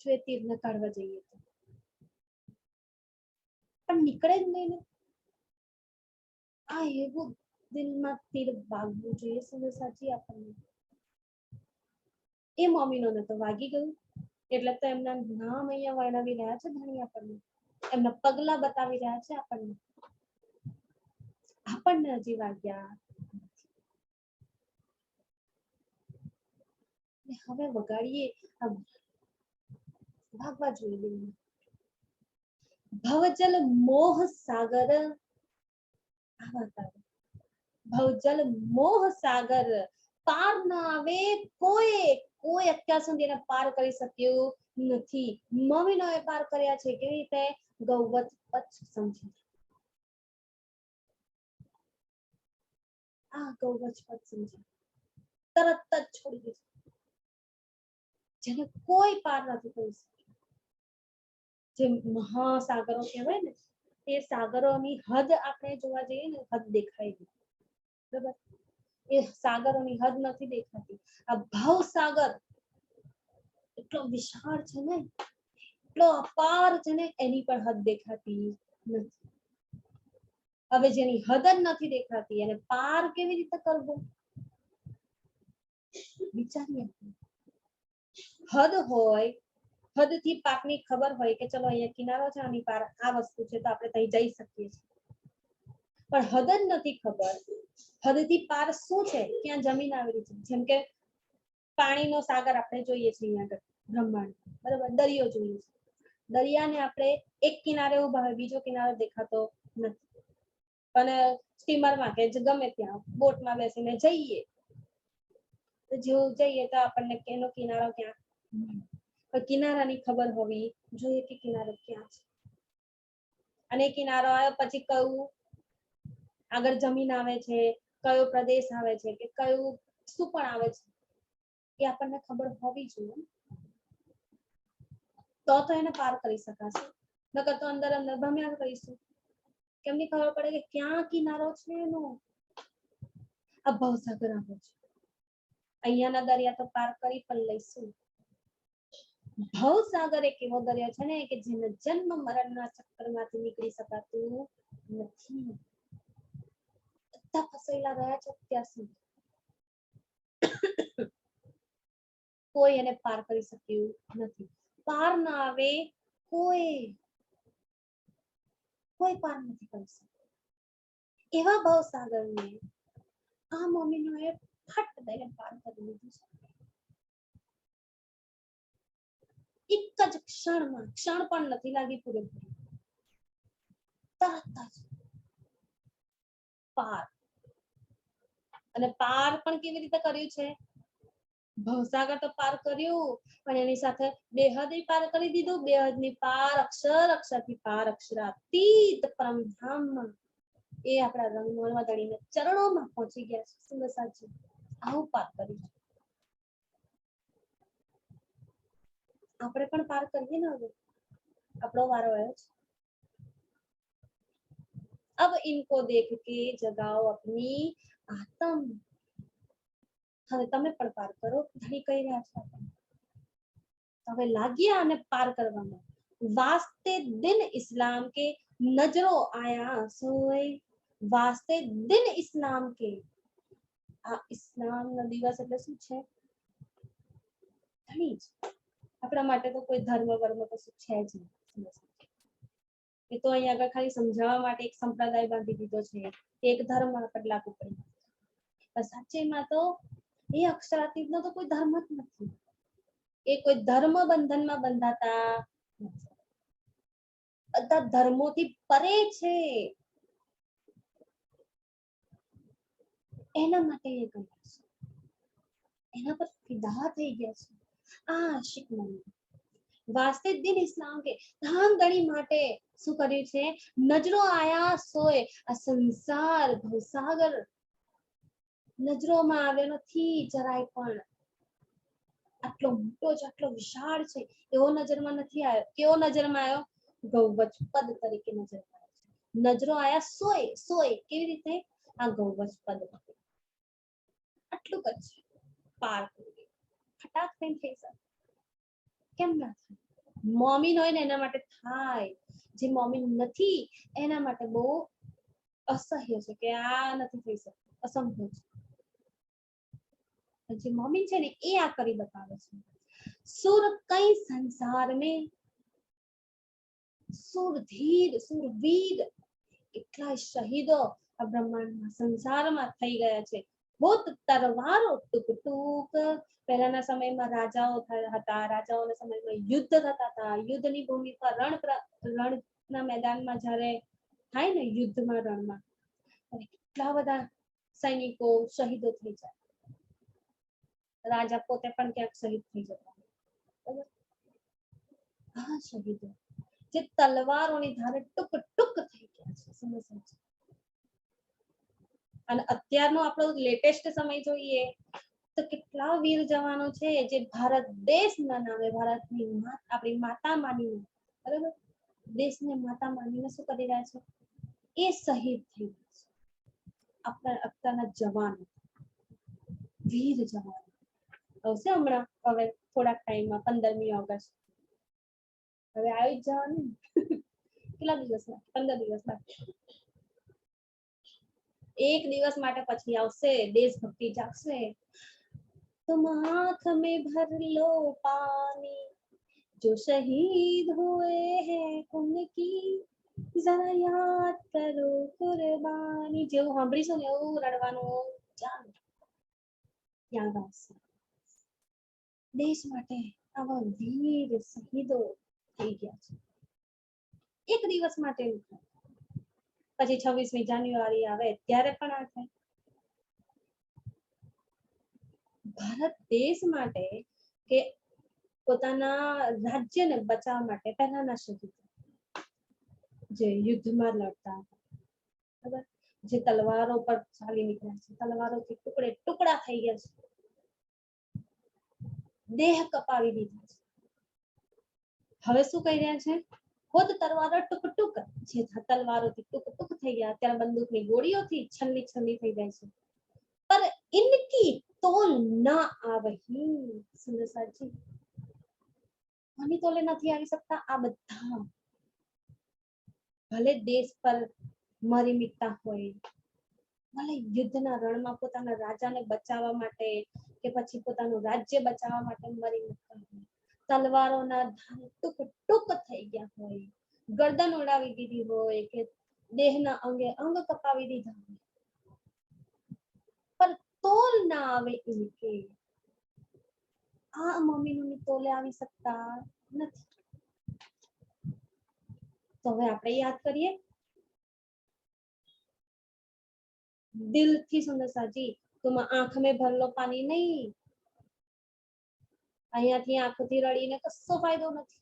જો એ તીર ને કાઢવા જઈએ તો પણ નીકળે જ નહીં ને. આ એવું દિલમાં તીર વાગવું જોઈએ સમજ સાચી આપણને. એ મોમીનોને તો વાગી ગયું. એટલે તો એમના નામ અહીંયા વર્ણવી રહ્યા છે ધણી આપણને, એમના પગલા બતાવી રહ્યા છે આપણને. આપણને હજી વાગ્યા. હવે વગાડીએ, ભાગવા જોઈએ. ભવજલ મોહ સાગર. ભવજલ મોહ સાગર પાર ના આવે કોઈ અત્યાર સુધી એને પાર કરી શક્યું નથી. મોમીનોએ પાર કર્યા છે. કેવી રીતે? ગૌવચ પદ સમજી. આ ગૌવચ પદ સમજી તરત જ છોડી દીધું, જેને કોઈ પાર નથી કરી શક્યું. જે મહાસાગરો કહેવાય ને, એ સાગરોની હદ આપણે જોવા જઈએ ને, હદ દેખાય ગઈ. બરાબર? એ સાગરોની હદ નથી દેખાતી. આ ભાવ સાગર એટલો વિશાળ છે ને, એટલો અપાર છે ને, એની પણ હદ દેખાતી નથી. હવે જેની હદ જ નથી દેખાતી એને પાર કેવી રીતે કરવો? વિચારીએ. હદ હોય, હદ થી પાકની ખબર હોય કે ચલો અહીંયા કિનારો છે, આની પાર આ વસ્તુ છે, તો આપણે ત્યાં જઈ શકીએ છીએ. પણ હદ જ નથી ખબર. હદ થી પાર શું છે? ક્યાં જમીન આવેલી છે. જેમ કે પાણીનો સાગર આપણે જોઈએ છીએ અહીંયા આગળ બ્રહ્માંડ, બરાબર, દરિયો જોઈએ છે. દરિયાને આપણે એક કિનારે ઉભા હોય, બીજો કિનારો દેખાતો નથી. પણ સ્ટીમરમાં કે ગમે ત્યાં બોટમાં બેસીને જઈએ, તો જેવું જઈએ તો આપણને એનો કિનારો ક્યાં, પણ કિનારાની ખબર હોવી જોઈએ કે કિનારો ક્યાં છે. અને કિનારો આવ્યો પછી કયું આગળ જમીન આવે છે, કયો પ્રદેશ આવે છે, કે કયું શું પણ આવે છે, એ આપણને ખબર હોવી જોઈએ. તો એને પાર કરી શકાશે. નકર તો અંદર અંદર ભમ્યા કરીશું. કેમની ખબર પડે કે ક્યાં કિનારો છે એનો? આ ભવસાગર આવો છે, અહીંયાના દરિયા તો પાર કરી પણ લઈશું. ભવસાગર એક એવો દરિયો છે ને કે જેને જન્મ મરણના ચક્કરમાંથી નીકળી શકાતું નથી. બધા ફસાયેલા રહ્યા છે અત્યાર સુધી. કોઈ એને પાર કરી શક્યું નથી. પાર ના આવે કોઈ પાર નથી કરી શકતું. એવા ભવસાગરને આ મોમીનોએ ફટ દઈને પાર કરી લીધું છે. એક જ ક્ષણમાં, ક્ષણ પણ નથી લાગી પૂરેપૂરી, તરત જ પાર. અને પાર પણ કેવી રીતે કર્યું છે? ભવસાગર તો પાર કર્યું, પણ એની સાથે બેહદ પાર કરી દીધું. બેહદની પાર અક્ષર, અક્ષરથી પાર અક્ષરાતીત પરમધામમાં, એ આપણા રંગમોળમાં દળીને ચરણોમાં પહોંચી ગયા છે. શું સાચું? આવું પાર કર્યું. આપણે પણ પાર કરીએ ને. હવે આપણો વારો આવ્યો છે. अब इनको देख के जगाओ अपनी आत्म. હવે તમે પણ પાર કરો. ધણી કહી રહ્યા છો. હવે લાગ્યા અને પાર કરવામાં. વાસ્તે દિન ઇસ્લામ કે નજરો આયા સોય. વાસ્તે દિન ઇસ્લામ કે. આ ઇસ્લામનો દિવસ એટલે શું છે? ધણી જ. આપણા માટે તો કોઈ ધર્મ વર્મ કશું છે જ નહીં. એ તો અહીંયા આગળ ખાલી સમજાવવા માટે એક સંપ્રદાય બાંધી દીધો છે, એક ધર્મ આપણે લાગુ કરી. પણ સાચેમાં તો એ અક્ષરાતીતનો તો કોઈ ધર્મ જ નથી. એ કોઈ ધર્મ બંધનમાં બંધાતા નથી. બધા ધર્મોથી પરે છે. એના માટે એ ગયા છે, એના પર ફિદા થઈ ગયા છે. આ આશિક મોમી વાસ્તે દિન ઇસ્લામ કે ધામ ધણી માટે શું કર્યું છે? નજરો આયા સોય. આ સંસાર ભવસાગર નજરોમાં આવ્યો નથી જરાય પણ. આટલો મોટો છે, આટલો વિશાળ છે, એવો નજરમાં નથી આવ્યો. કેવો નજરમાં આવ્યો? ગૌવચ પદ તરીકે નજરમાં આવ્યો. નજરો આયા સોય. સોય કેવી રીતે? આ ગૌવચ પદ આટલું જ પાર કરી ફટાક થઈ શકે. કેમ ના થાય? મોમીન હોય ને એના માટે થાય. જે મોમીન નથી એના માટે બહુ અસહ્ય છે કે આ નથી થઈ શકતું, અસંભવ છે. જે મોમીન છે ને એ આ કરી બતાવે છે. સુર કઈ સંસાર में સુરધીર સુરવીર એટલા શહીદો આ બ્રહ્માંડમાં સંસારમાં થઈ ગયા છે. बहुत તરવારો ટૂક ટૂક. પહેલાના સમયમાં રાજાઓ હતા, રાજાઓના સમયમાં યુદ્ધ થતા હતા. યુદ્ધની ભૂમિ પર રણના મેદાનમાં જ્યારે થાય ને યુદ્ધમાં રણમાં, કેટલા બધા સૈનિકો શહીદો થઈ જાય. રાજા પોતે પણ ક્યાંક શહીદ થઈ જતા. આ શહીદો જે તલવારોની ધારે ટુક ટુક થઈ ગયા છે. સમજ. અને અત્યારનો આપણો લેટેસ્ટ સમય જોઈએ તો કેટલા વીર જવાનો છે જે ભારત દેશના નામે, ભારતની આપણી માતા માનીને, બરાબર, દેશને માતા માનીને શું કરી રહ્યા છે? એ શહીદ થઈ ગયા છે. આપણા અત્યારના જવાનો, વીર જવાનો. આવશે હમણાં, હવે થોડાક ટાઈમમાં 15મી ઓગસ્ટ હવે આવી જ જવાનું. કેટલા દિવસ બાકી? 15 દિવસ બાકી. એક દિવસ માટે પછી આવશે, દેશભક્તિ જાગશે. तुम आंख में भर लो पानी जो शहीद हुए हैं उनकी जरा याद करो कुर्बानी. જેવું સાંભળીશું ને એવું રડવાનું ચાલુ યાદ આવશે. દેશ માટે આવા વીર શહીદો થઈ ગયા છે. એક દિવસ માટે પછી 26મી જાન્યુઆરી આવે ત્યારે પણ આ થાય. ભારત દેશ માટે કે પોતાના રાજ્યને બચાવવા માટે પહેલાના શહીદો જે યુદ્ધમાં લડતા હતા, બરાબર, જે તલવારો પર ચાલી નીકળ્યા છે, તલવારોથી ટુકડે ટુકડા થઈ ગયા છે, દેહ કપાવી દીધા છે. હવે શું કહી રહ્યા છે? ખુદ તલવારો ટુક ટુક, જે તલવારોથી ટુક ટુક થઈ ગયા, અત્યારે બંદૂકની ગોળીઓથી છલ્લી છલ્લી થઈ જાય છે. પર ઇનકી તોલ ના આવહી. સુંદર સાજી, આની તોલે નથી આવી શકતા આ બધા. ભલે દેશ પર મરી મિટતા હોય, ભલે યુદ્ધના રણમાં પોતાના રાજાને બચાવવા માટે કે પછી પોતાનું રાજ્ય બચાવવા માટે મરી મિટતા હોય, તલવારોના ધાર ટુક ટુક થઈ ગયા હોય, ગરદન ઉડાવી દીધી હોય કે દેહના અંગે અંગ કપાવી દીધા હોય, પર તોલ ના આવે ઇનકે. આ મોમીનોની તોલે આવી શકતા નથી. તો હવે આપણે યાદ કરીએ દિલથી. સુંદર સાજી, तुम आंख में भर लो पानी नहीं. અહીંયાથી આંખોથી રડીને કશો ફાયદો નથી.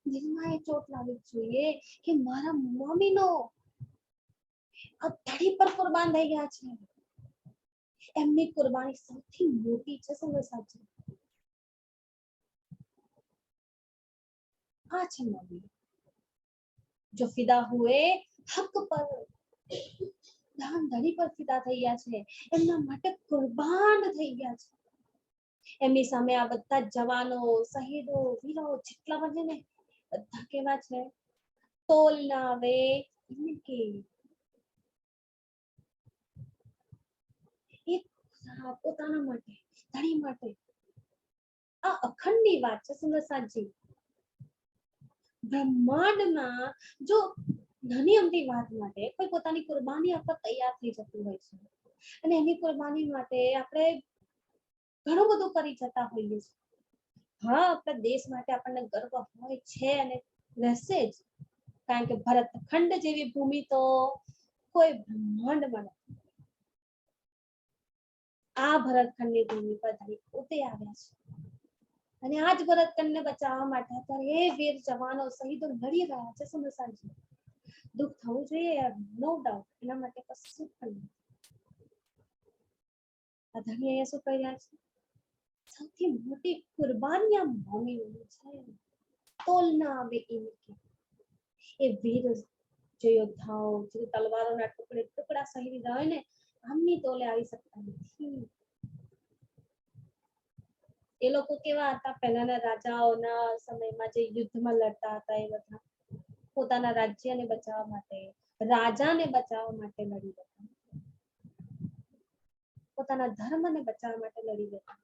દિલમાં એ ચોટ લાગવી જોઈએ કે મારા મમ્મીનો આ ધડી પર કુરબાન થઈ ગયા છે. એમની કુરબાની સૌથી મોટી છે. સુંદર સાજી, આ છે મમ્મી જો ફિદા હુએ હક પર, દાન ધડી પર ફિદા થઈ ગયા છે, એમના માટે કુરબાન થઈ ગયા છે. એમની સામે આ બધા જવાનો, શહીદો, વીરો જેટલા બને ને બધા કેવા છે? તોલ ના આવે ઇનકે. એક પોતાના માટે, ધણી માટે આ અખંડની વાત છે. સુંદર સાજી, બ્રહ્માંડમાં જો નાની અમથી વાત માટે કોઈ પોતાની કુરબાની આપવા તૈયાર થઈ જતું હોય છે, અને એની કુરબાની માટે આપણે ઘણું બધું કરી જતા હોઈએ છીએ. હા, આપણા દેશ માટે આપણને ગર્વ હોય છે અને રહેશે જ, કારણ કે ભરતખંડ જેવી ભૂમિ તો કોઈ બ્રહ્માંડમાં નથી. આ ભરતખંડની ભૂમિ પર પોતે આવ્યા છે, અને આ જ ભરતખંડને બચાવવા માટે અત્યારે એ વીર જવાનો, શહીદો લડી રહ્યા છે. સુંદર સાજી, દુઃખ થવું જોઈએ, નો ડાઉટ, એના માટે કશું પણ નથી. આ ધણી અહીંયા શું કહી રહ્યા છે? સૌથી મોટી કુરબાની આ મમ્મીઓની છે. તોલ ના આવે ઇનકે. એ વીર જે યોદ્ધાઓ, જે તલવારોના ટુકડે ટુકડા શહીદ હોય ને, આમની તોલે આવી શકતા નથી. એ લોકો કેવા હતા? પહેલાના રાજાઓના સમયમાં જે યુદ્ધમાં લડતા હતા, એ બધા પોતાના રાજ્યને બચાવવા માટે, રાજાને બચાવવા માટે લડી રહ્યા, પોતાના ધર્મને બચાવવા માટે લડી રહ્યા.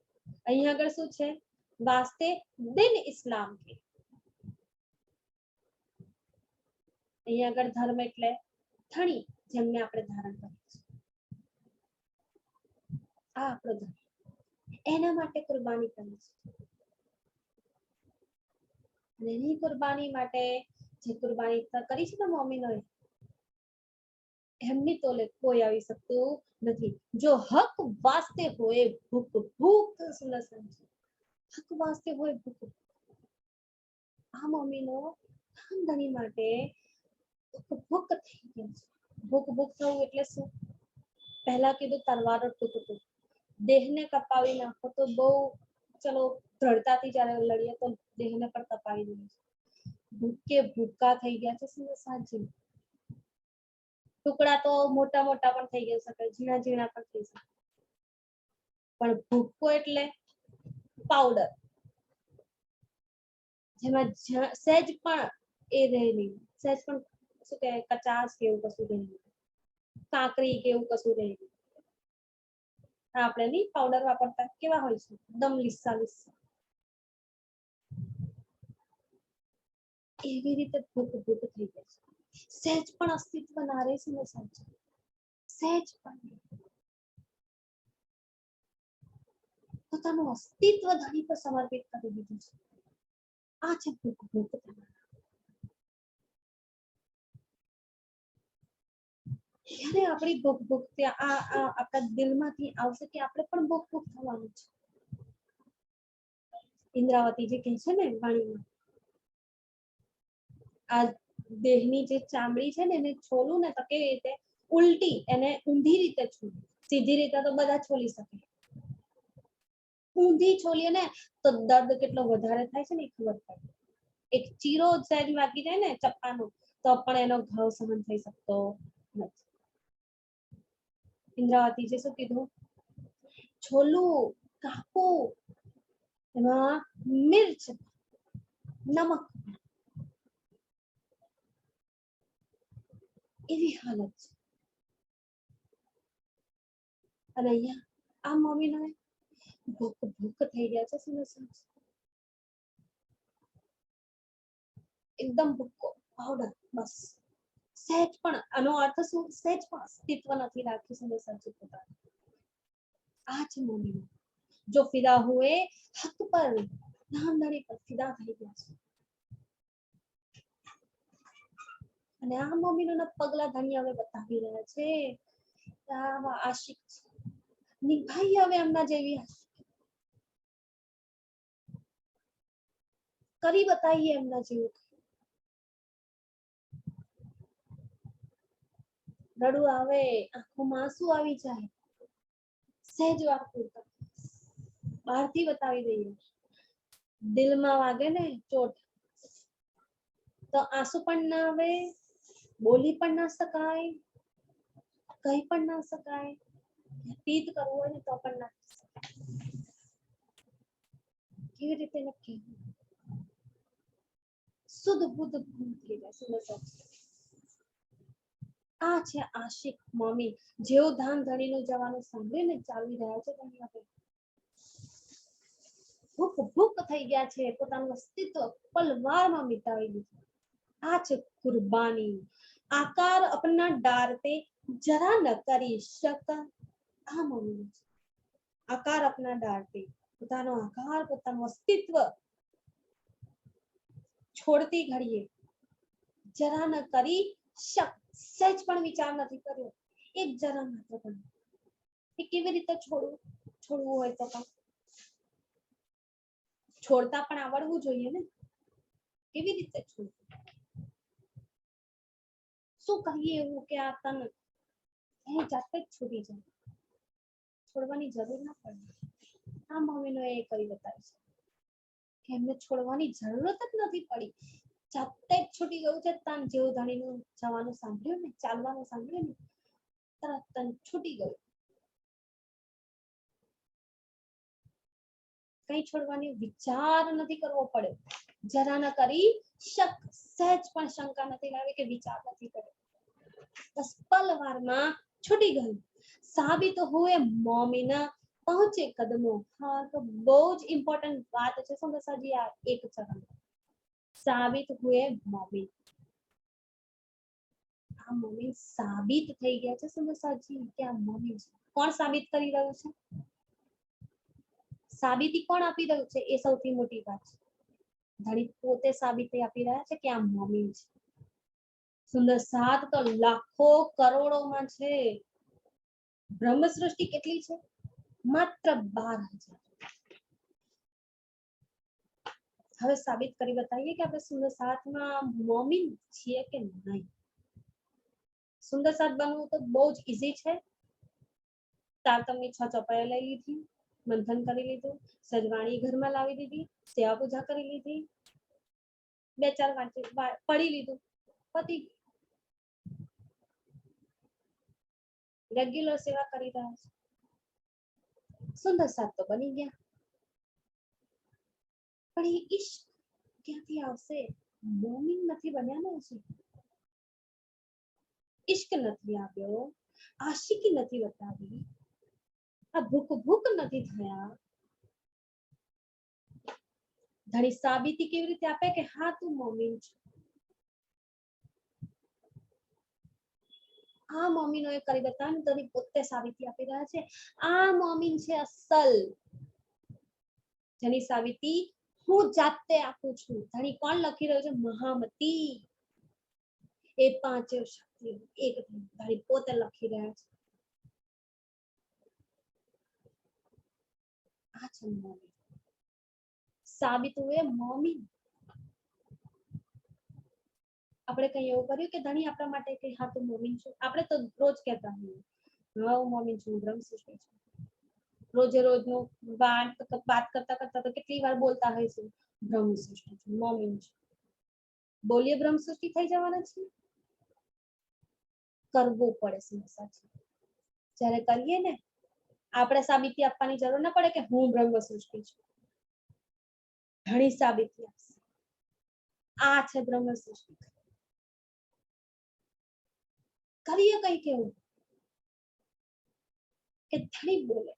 અહીંયા આગળ શું છે? વાસ્તે દિન ઇસ્લામ કે. અહીંયા આગળ ધર્મ એટલે ધણી, જેમને આપણે ધારણ કરીએ છીએ, આ આપણો ધર્મ, એના માટે કુરબાની કરી છે. અને એની કુરબાની માટે જે કુરબાની કરી છે ને મોમીનોએ, એમની તોલે કોઈ આવી શકતું નથી. જો હક વાસ્તે હોય ભૂખ ભૂખ, સુંદર સાજી, હક વાસ્તે હોય ભૂખ. આ મમ્મીનો ખાનદાની માટે ભૂખ થઈ ગયા છે. ભૂખ ભૂખ થવું એટલે શું? પહેલા કીધું તલવારો ટૂંક ટૂંક, દેહને કપાવી નાખો તો બહુ ચલો દ્રઢતાથી જ્યારે લડીએ તો દેહને પણ કપાવી દઈએ. ભૂકે ભૂકા થઈ ગયા છે. સુંદર સાજી, ટુકડા તો મોટા મોટા પણ થઈ જઈ શકે, ઝીણા ઝીણા પણ થઈ શકે. પણ ભૂક્કો એટલે પાવડર, જેમાં સહેજ પણ એ રહે નહીં, સહેજ પણ શું કહેવાય કચાશ કે એવું કશું રહે નહીં, કાંકરી કે એવું કશું રહે નહીં. આપણે નહીં પાવડર વાપરતા કેવા હોય છે એકદમ લીસા લીસા, એવી રીતે ભૂક ભૂક થઈ જાય છે. સહેજ પણ અસ્તિત્વ ના રહે છે ને સાચું, સહેજ પણ પોતાનું અસ્તિત્વ ધણી પર સમર્પિત કરી દીધું છે. આ છે ભૂક ભૂક. જ્યારે આપણી ભૂક ભૂક આ આપણા દિલમાંથી આવશે કે આપણે પણ ભૂક ભૂક થવાનું છે. ઇન્દ્રાવતી જે કહે છે ને વાણીમાં, આ દેહની જે ચામડી છે ને એને છોલું ને તો કેવી રીતે ઉલટી, એને ઊંધી રીતે છોલું, સીધી રીતે તો બધા છોલી શકે, ઊંધી છોલીએ ને તો દર્દ કેટલો વધારે થાય છે ને એ ખબર પડે. એક ચીરો સહેજ વાગી જાય ને ચપ્પાનો તો પણ એનો ઘાવ સહન થઈ શકતો નથી. ઇન્દ્રાવતી જે શું કીધું, છોલું કાપું, એમાં મિર્ચ નમક, એવી હાલત છે. અને અહીંયા આ મમ્મીનો ભૂક ભૂક થઈ ગયા છે સમજ, એકદમ ભૂક્કો પાવડર, બસ સહેજ પણ આનો અર્થ શું, સહેજ પણ અસ્તિત્વ નથી રાખ્યું સમજ સાચું પોતાનું. આ છે મમ્મીનો, જો ફિદા હુએ હક પર, નામદારી પર ફિદા થઈ ગયા છે. અને આ મમ્મીના પગલા ધણી હવે બતાવી રહ્યા છે, આવા આશિક નિભાઈ હવે એમના જેવી કરી બતાવીએ એમના જેવું. રડું આવે, આંખોમાં આંસુ આવી જાય, સહેજ વાર પૂરતા બહારથી બતાવી દઈએ. દિલમાં વાગે ને ચોટ તો આંસુ પણ ના આવે, બોલી પણ ના શકાય, કઈ પણ ના શકાય, વ્યતીત કરવું હોય ને તો પણ ના કેવી રીતે નક્કી શુદ્ધ બુદ્ધ થઈ જાય. આ છે આશિક મમ્મી, જેવું ધાન ધણીનું જવાનું સાંભળીને ચાલી રહ્યા છે ધણી આપણે ભૂક ભૂક થઈ ગયા છે, પોતાનું અસ્તિત્વ પલવારમાં મિટાવી દીધું. આ છે કુરબાની, આકાર અપના ડારતે જરા ન કરી શક. આ મમ્મી આકાર અપના ડારતે, પોતાનો આકાર પોતાનું અસ્તિત્વ છોડતી ઘડીએ જરા ન કરી શક, સહેજ પણ વિચાર નથી કર્યો, એક જરા માત્ર પણ. એ કેવી રીતે છોડવું હોય તો પણ છોડતા પણ આવડવું જોઈએ ને, કેવી રીતે છોડવું, શું કહીએ એવું કે આ તન એ જાતે જ છૂટી જાય, છોડવાની જરૂર ના પડે. આ મમ્મીનો એ કરી બતાવે છે કે એમને છોડવાની જરૂરત જ નથી પડી, જાતે જ છૂટી ગયું છે. તન જેવું ધણીનું જવાનું સાંભળ્યું ને, ચાલવાનું સાંભળ્યું ને તરત તન છૂટી ગયું. કઈ છોડવાની વિચાર નથી કરવો પડે, જરા ન કરી શક, સહેજ પણ શંકા નથી લાવી કે વિચાર નથી કર્યો, બસ પલવારમાં છૂટી ગયું. સાબિત હુએ મોમિના પહોંચે કદમો. હા તો બહુ જ ઇમ્પોર્ટન્ટ વાત છે સમજાજી આ એક ચરણ. સાબિત હુએ મોમિન, આ મોમિન સાબિત થઈ ગયા છે સમજાજી કે આ મોમિન છે. કોણ સાબિત કરી રહ્યું છે, સાબિતી કોણ આપી રહ્યું છે, એ સૌથી મોટી વાત છે. ધણી પોતે સાબિતી આપી રહ્યા છે કે આ મોમિન છે. સુંદર સાત તો લાખો કરોડોમાં છે, બ્રહ્મ સૃષ્ટિ કેટલી છે, માત્ર 12,000. હવે સાબિત કરી બતાવીએ કે આપણે સુંદર સાતમાં મોમિન છીએ કે નહીં. સુંદર સાત બનવું તો બહુ જ ઈઝી છે. તારતમની 6 ચોપાઈઓ લઈ લીધી, મંથન કરી લીધું, સજવાણી ઘરમાં લાવી દીધી, સેવા પૂજા કરી લીધી, 2-4 વાંચી પડી લીધું, પતી રેગ્યુલર સેવા કરી રહ્યા છે. સુંદર સાથ તો બની ગયા, પણ એ ઈશ્ક ક્યાંથી આવશે? મોમીન નથી બન્યા ને હજી, ઈશ્ક નથી આવ્યો, આશિકી નથી બતાવી, આ ભૂખ ભૂખ નથી થયા. ધણી સાબિતી કેવી રીતે આપે કે હા તું મોમીન છે? આ મોમીનોએ કરી બતાવ્યું, ધણી પોતે સાબિતી આપી રહ્યા છે આ મોમીન છે અસલ. જેની સાબિતી હું જાતે આપું છું. ધણી કોણ લખી રહ્યો છે? મહામતી. એ પાંચે શક્તિ એક ધણી પોતે લખી રહ્યા છે. આ છે મોમીન. સાબિત હુએ મોમીન. આપણે કઈ એવું કર્યું કે ધણી આપણા માટે કે હા તું મોમીન છું? આપણે તો રોજ કહેતા હોઈએ હા હું મોમીન છું, બ્રહ્મ સૃષ્ટિ છું. રોજે રોજનું વાત કરતા કરતા તો કેટલી વાર બોલતા હોઈશું બ્રહ્મ સૃષ્ટિ છું, મોમીન છું. બોલીએ બ્રહ્મ સૃષ્ટિ થઈ જવાના છે? કરવું પડે સમસ્યા છે. જ્યારે કરીએ ને આપણે સાબિતી આપવાની જરૂર ના પડે કે હું બ્રહ્મ સૃષ્ટિ છું. ઘણી સાબિતી આપશે આ છે બ્રહ્મ સૃષ્ટિ. કરીએ કઈ કેવું કે ધણી બોલે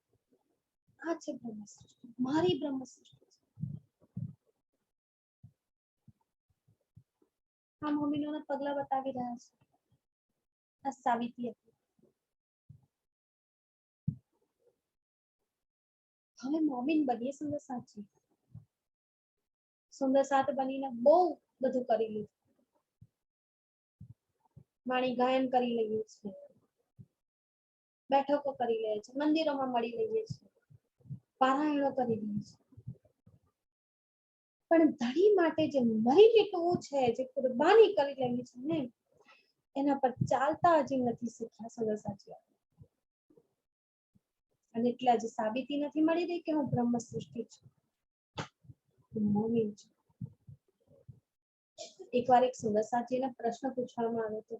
આ છે બ્રહ્મ સૃષ્ટિ, મારી બ્રહ્મ સૃષ્ટિ. આ મોમીનોના પગલા બતાવી રહ્યા છે. આ સાબિતી હતી. હવે મોમીન બનીએ સુંદર સાચી. સુંદર સાથ બનીને બહુ બધું કરી લીધું. વાણી ગાયન કરી લઈએ છીએ, બેઠકો કરી લઈએ છીએ, મંદિરોમાં મળી લઈએ છીએ, પારાયણો કરી લઈએ છીએ. પણ ધણી માટે જે મરી મીટવું છે, જે કુરબાની કરી લેવી છે ને એના પર ચાલતા હજી નથી શીખ્યા સુંદર સાચી. અને એટલે હજી સાબિતી નથી મળી રહી કે હું બ્રહ્મ સૃષ્ટિ છું, હું મોમીન છું. એકવાર એક સુંદર સાચીને પ્રશ્ન પૂછવામાં આવ્યો હતો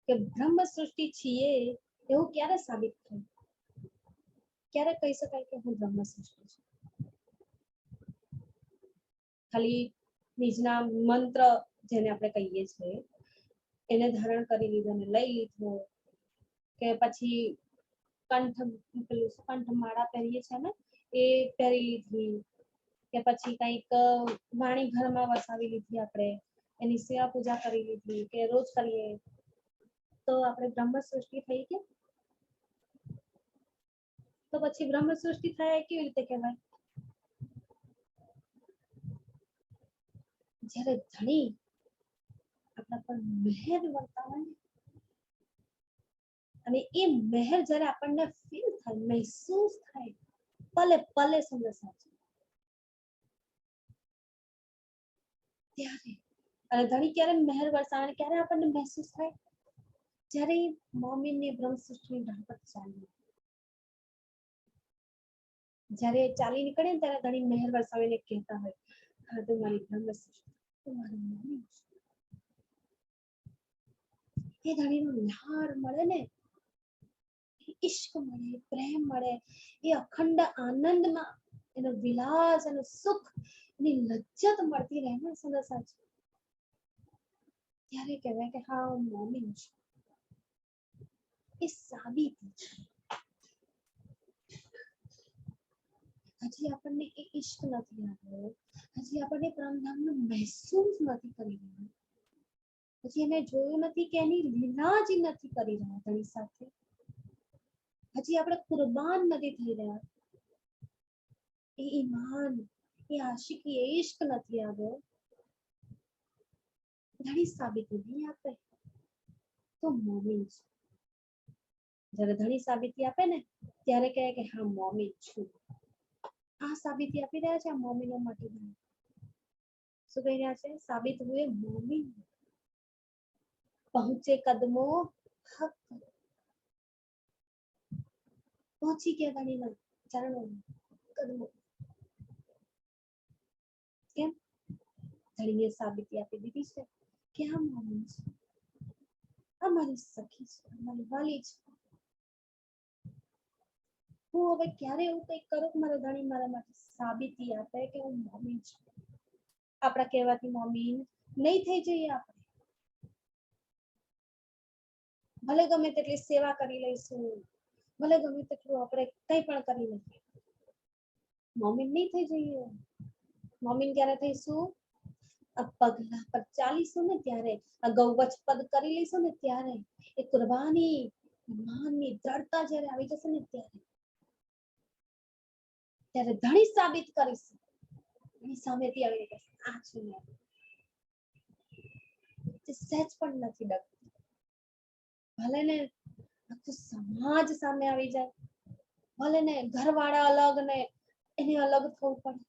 કે બ્રહ્મ સૃષ્ટિ છીએ એવું ક્યારે સાબિત થયું? ક્યારે કહી શકાય કે હું બ્રહ્મ સૃષ્ટિ છું? ખાલી બીજના મંત્ર જેને આપણે કહીએ છીએ એને ધારણ કરી લીધો ને લઈ લીધો, કે પછી કંઠમાળા પહેરીએ છીએ ને એ પહેરી લીધી, કે પછી કંઈક વાણી ઘરમાં વસાવી લીધી, આપણે એની સેવા પૂજા કરી લીધી કે રોજ કરીએ તો આપણે બ્રહ્મ સૃષ્ટિ થઈ ગયા? તો પછી બ્રહ્મ સૃષ્ટિ થાય કેવી રીતે કહેવાય? જ્યારે ધણી આપણા પર મહેર વર્તાવે અને એ મહેર જ્યારે આપણને ફીલ થાય, મહેસૂસ થાય, પલે પલે સુંદર સાચી ત્યારે. અને ધણી ક્યારે મહેર વરસાવે ક્યારે આપણને મહેસૂસ થાય? જ્યારે મોમીનની બ્રહ્મ સૃષ્ટિની રાહ પર ચાલી, જ્યારે ચાલી નીકળે ને ત્યારે ધણી મહેર વરસાવીને કહેતા હોય હા તું મારી બ્રહ્મ સૃષ્ટિ, તું મારી મોમીન છે. એ ધણીનો લાડ મળે ને, ઈશ્ક મળે, પ્રેમ મળે, એ અખંડ આનંદમાં એનો વિલાસ, એનો સુખ, એની લજ્જત મળતી રહે ને સુંદર સાચી. ત્યારે કહેવાય કે હા હું મોમીન છું. એ સાબિતી છે. હજી આપણને એ ઈશ્ક નથી આવ્યો, હજી આપણને પરમધામનો મહેસૂસ નથી કરી રહ્યો, હજી એને જોયું નથી કે એની લીલા જ નથી કરી રહ્યા ધણી સાથે, હજી આપણે કુરબાન નથી થઈ રહ્યા. એ ઈમાન, એ આશિકી, એ ઈશ્ક નથી આવ્યો. ધણી સાબિતી નહીં આપે તો મોમીન છે. જ્યારે ધણી સાબિતી આપે ને ત્યારે કહે કે હા મોમીન છું. આ સાબિતી આપી રહ્યા છે આ મોમીનો માટે. શું કહી રહ્યા છે? સાબિત હુએ મોમીન, પહોંચે કદમો હક. પહોંચી ગયા ધણીના ચરણો કદમો. કેમ? ધણીએ સાબિતી આપી દીધી છે કે આ મોમીન છે, આ મારી સખી છે, મારી વાલી છે. હું હવે ક્યારે એવું કંઈક કરું કે મારા ધણી મારા માટે સાબિતી આપે કે હું મોમીન છું. આપણા કહેવાથી મોમીન નહીં થઈ જઈએ આપણે. ભલે ગમે તેટલી સેવા કરી લઈશું, ભલે ગમે તેટલું આપણે કંઈ પણ કરી લઈએ, મોમીન નહીં થઈ જઈએ. મોમીન ક્યારે થઈશું? આ પગલા પર ચાલીશું ને ત્યારે, આ ગૌવચ પદ કરી લઈશું ને ત્યારે, એ કુરબાની ઈમાનની દ્રઢતા જ્યારે આવી જશે ને ત્યારે ધણી સાબિત કરીશું. એની સામેથી આવી જશે આ છે જે સહેજ પણ નથી ડરતી. ભલે ને આખું સમાજ સામે આવી જાય, ભલે ને ઘરવાળા અલગ ને એને અલગ થવું પડે,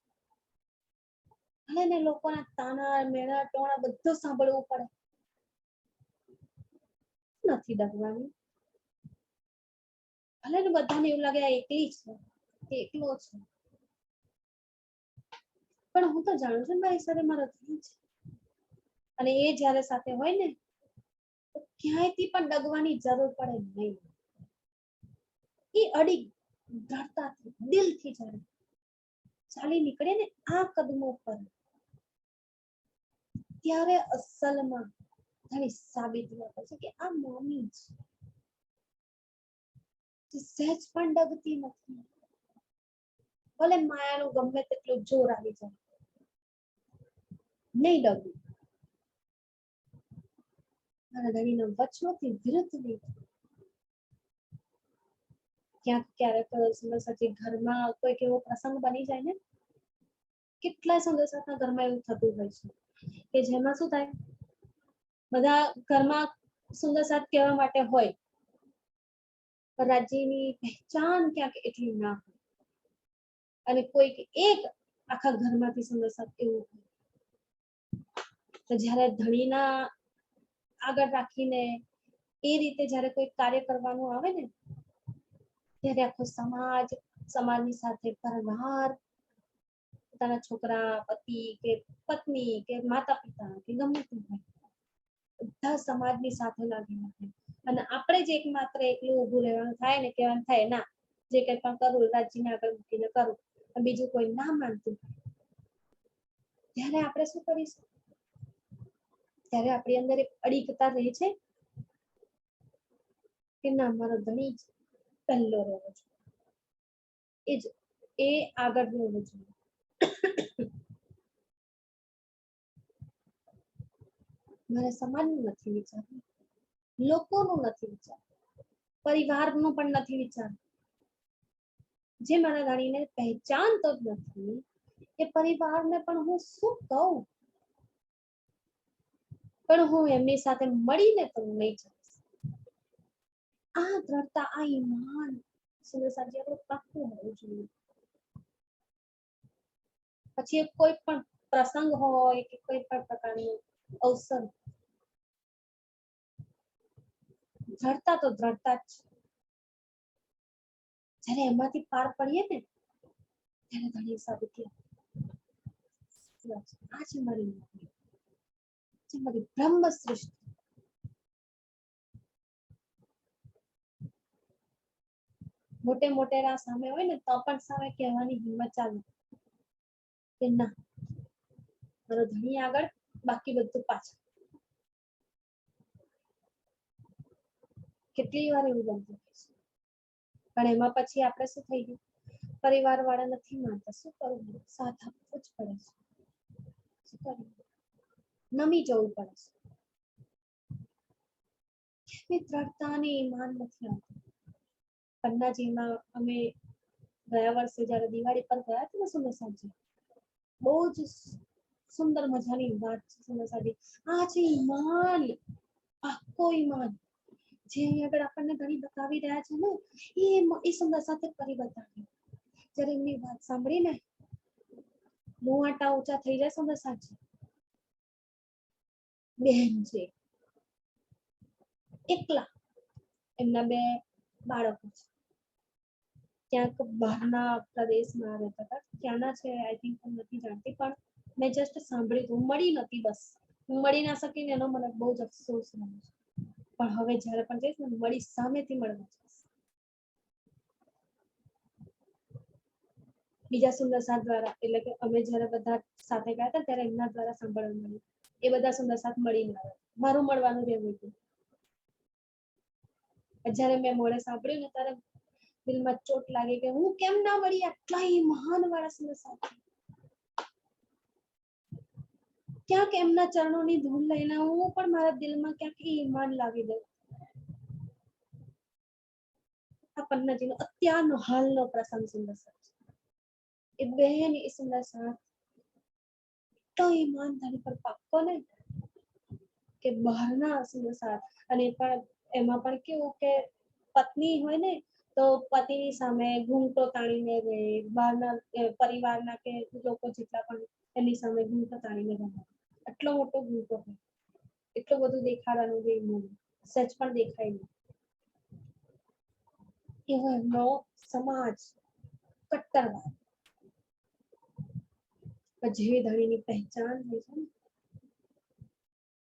ભલે ને લોકોના તાના મેણા ટોણા બધું સાંભળવું પડે, નથી ડરવાની. ભલે ને બધાને એવું લાગે આ એકલી છે, એકલો છે, પણ હું તો જાણું છું મારી સાથે મારો ધણી છે, અને એ જ્યારે સાથે હોય ને તો ક્યાંયથી પણ ડગવાની જરૂર પડે નહીં. એ અડી દ્રઢતાથી દિલથી જ્યારે ચાલી નીકળે ને આ કદમો પર, ત્યારે અસલમાં ઘણી સાબિતી આપે છે કે આ મોમીન છે, સહેજ પણ ડગતી નથી. ભલે માયાનું ગમે તેટલું જોર આવી જાય, નહીં ડગવું. મારા ધણીના વચનોથી વિરુદ્ધ નહીં. ક્યાંક ક્યારેક સાચી ઘરમાં કોઈક એવો પ્રસંગ બની જાય ને, કેટલાય સંદેશાના ઘરમાં એવું થતું હોય છે કે જેમાં શું થાય, બધા ઘરમાં સુંદર સાથ કહેવા માટે હોય, પણ રાજ્યની પહેચાન ક્યાંક એટલી ના હોય, અને કોઈક એક આખા ઘરમાંથી સુંદર સાથ એવું હોય, તો જ્યારે ધણીના આગળ રાખીને એ રીતે જ્યારે કોઈ કાર્ય કરવાનું આવે ને, ત્યારે આખો સમાજની સાથે પરિવાર, પોતાના છોકરા, પતિ કે પત્ની કે માતા પિતા કે ગમે તે હોય, બધા સમાજની સાથે લાગેલા હોય, અને આપણે જ એકમાત્ર એકલું ઊભું રહેવાનું થાય ને, કહેવાનું થાય ના જે કંઈ પણ કરું રાજ્યને આગળ મૂકીને કરું, બીજું કોઈ ના માનતું, ત્યારે આપણે શું કરીશું? ત્યારે આપણી અંદર એક અડીકતા રહે છે કે ના મારો ધણી જ પહેલો રહેવો જોઈએ, એ આગળ રહેવો જોઈએ. મારે સમાજનું નથી વિચારવું, લોકોનું નથી વિચારવું, પરિવારનું પણ નથી વિચારવું. જે મારા ધણીને પહેચાનતો જ નથી, એ પરિવારને પણ હું શું કહું? પણ હું એમની સાથે મળીને તો નહીં જઈશ. આ દ્રઢતા, આ ઈમાન સુરેશાજી આપણું પાક્કું હોવું જોઈએ. પછી કોઈ પણ પ્રસંગ હોય કે કોઈ પણ પ્રકારનું અવસર, દ્રઢતા તો દ્રઢતા જ છે. જ્યારે એમાંથી પાર પડીએ ને ત્યારે ઘણી સાબિતી આ છે મારી બ્રહ્મ સૃષ્ટિ. મોટે મોટેરા સામે હોય ને તો પણ સામે કહેવાની હિંમત ચાલે કે ના મારો ધણી આગળ, બાકી બધું પાછળ. કેટલી વાર એવું બનતું હોય છે, પણ એમાં પછી આપણે શું થઈ ગયું, પરિવાર વાળા નથી માનતા, શું કરવું, સાથ આપવું જ પડે છે, શું કરવું, નમી જવું પડે છે. દ્રઢતા અને ઈમાન નથી આવતું. પન્નાજીમાં અમે ગયા વર્ષે જ્યારે દિવાળી પર ગયા હતા ને સુમેસાજી, બહુ જ સુંદર મજાની વાત છે સુમેસાજી. આ છે ઈમાન, પાક્કો ઈમાન, જે અહીં આગળ આપણને ઘણી બતાવી રહ્યા છે ને, એ સુંદર સાથે કરી બતાવી. જ્યારે એમની વાત સાંભળીને મોંવાટા ઊંચા થઈ જાય સુંદર સાજી. બહેન છે, એકલા, એમના 2 બાળકો છે, ક્યાંક બહારના પ્રદેશમાં રહેતા હતા, ક્યાંના છે આઈ થિંક હું નથી જાણતી, પણ મેં જસ્ટ સાંભળ્યું હતું, મળી નથી, બસ હું મળી ના શકીને એનો મને બહુ જ અફસોસ રહ્યો છે. પણ હવે જ્યારે પણ જઈશ ને મળી, સામેથી મળવા જઈશ. બીજા સુંદર સાથ દ્વારા, એટલે કે અમે જ્યારે બધા સાથે ગયા હતા ત્યારે એમના દ્વારા સાંભળવા મળ્યું. એ બધા સુંદર સાથ મળીને આવ્યા, મારું મળવાનું રહેવું હતું. જ્યારે મેં મોડે સાંભળ્યું ને ત્યારે દિલમાં ચોટ લાગી કે હું કેમ ના મળી આટલા મહાન વાળા સુંદર સાથ. ક્યાંક એમના ચરણોની ધૂળ લઈને હું પણ મારા દિલમાં ક્યાંક ઈમાન લાવી દઉં. આ પન્નાજીનો અત્યારનો હાલનો પ્રસંગ સુંદર સાથ. એ બહેન એ સુંદર સાથ તો ઈમાનદારી પર પાક્કો ને કે બહારના સુંદર સાથ, અને પણ એમાં પણ કેવું કે પત્ની હોય ને તો પતિની સામે ઘૂંટો તાણીને રહે, બહારના પરિવારના કે લોકો જેટલા પણ એની સામે ઘૂંટો તાણીને રહે. આટલો મોટો ઘૂંટો હોય, એટલું બધું દેખાડવાનું જે મોં સચ પણ દેખાય નહીં. એવો એમનો સમાજ કટ્ટરવાદ. જેવી ધણીની પહેચાન થઈ છે ને,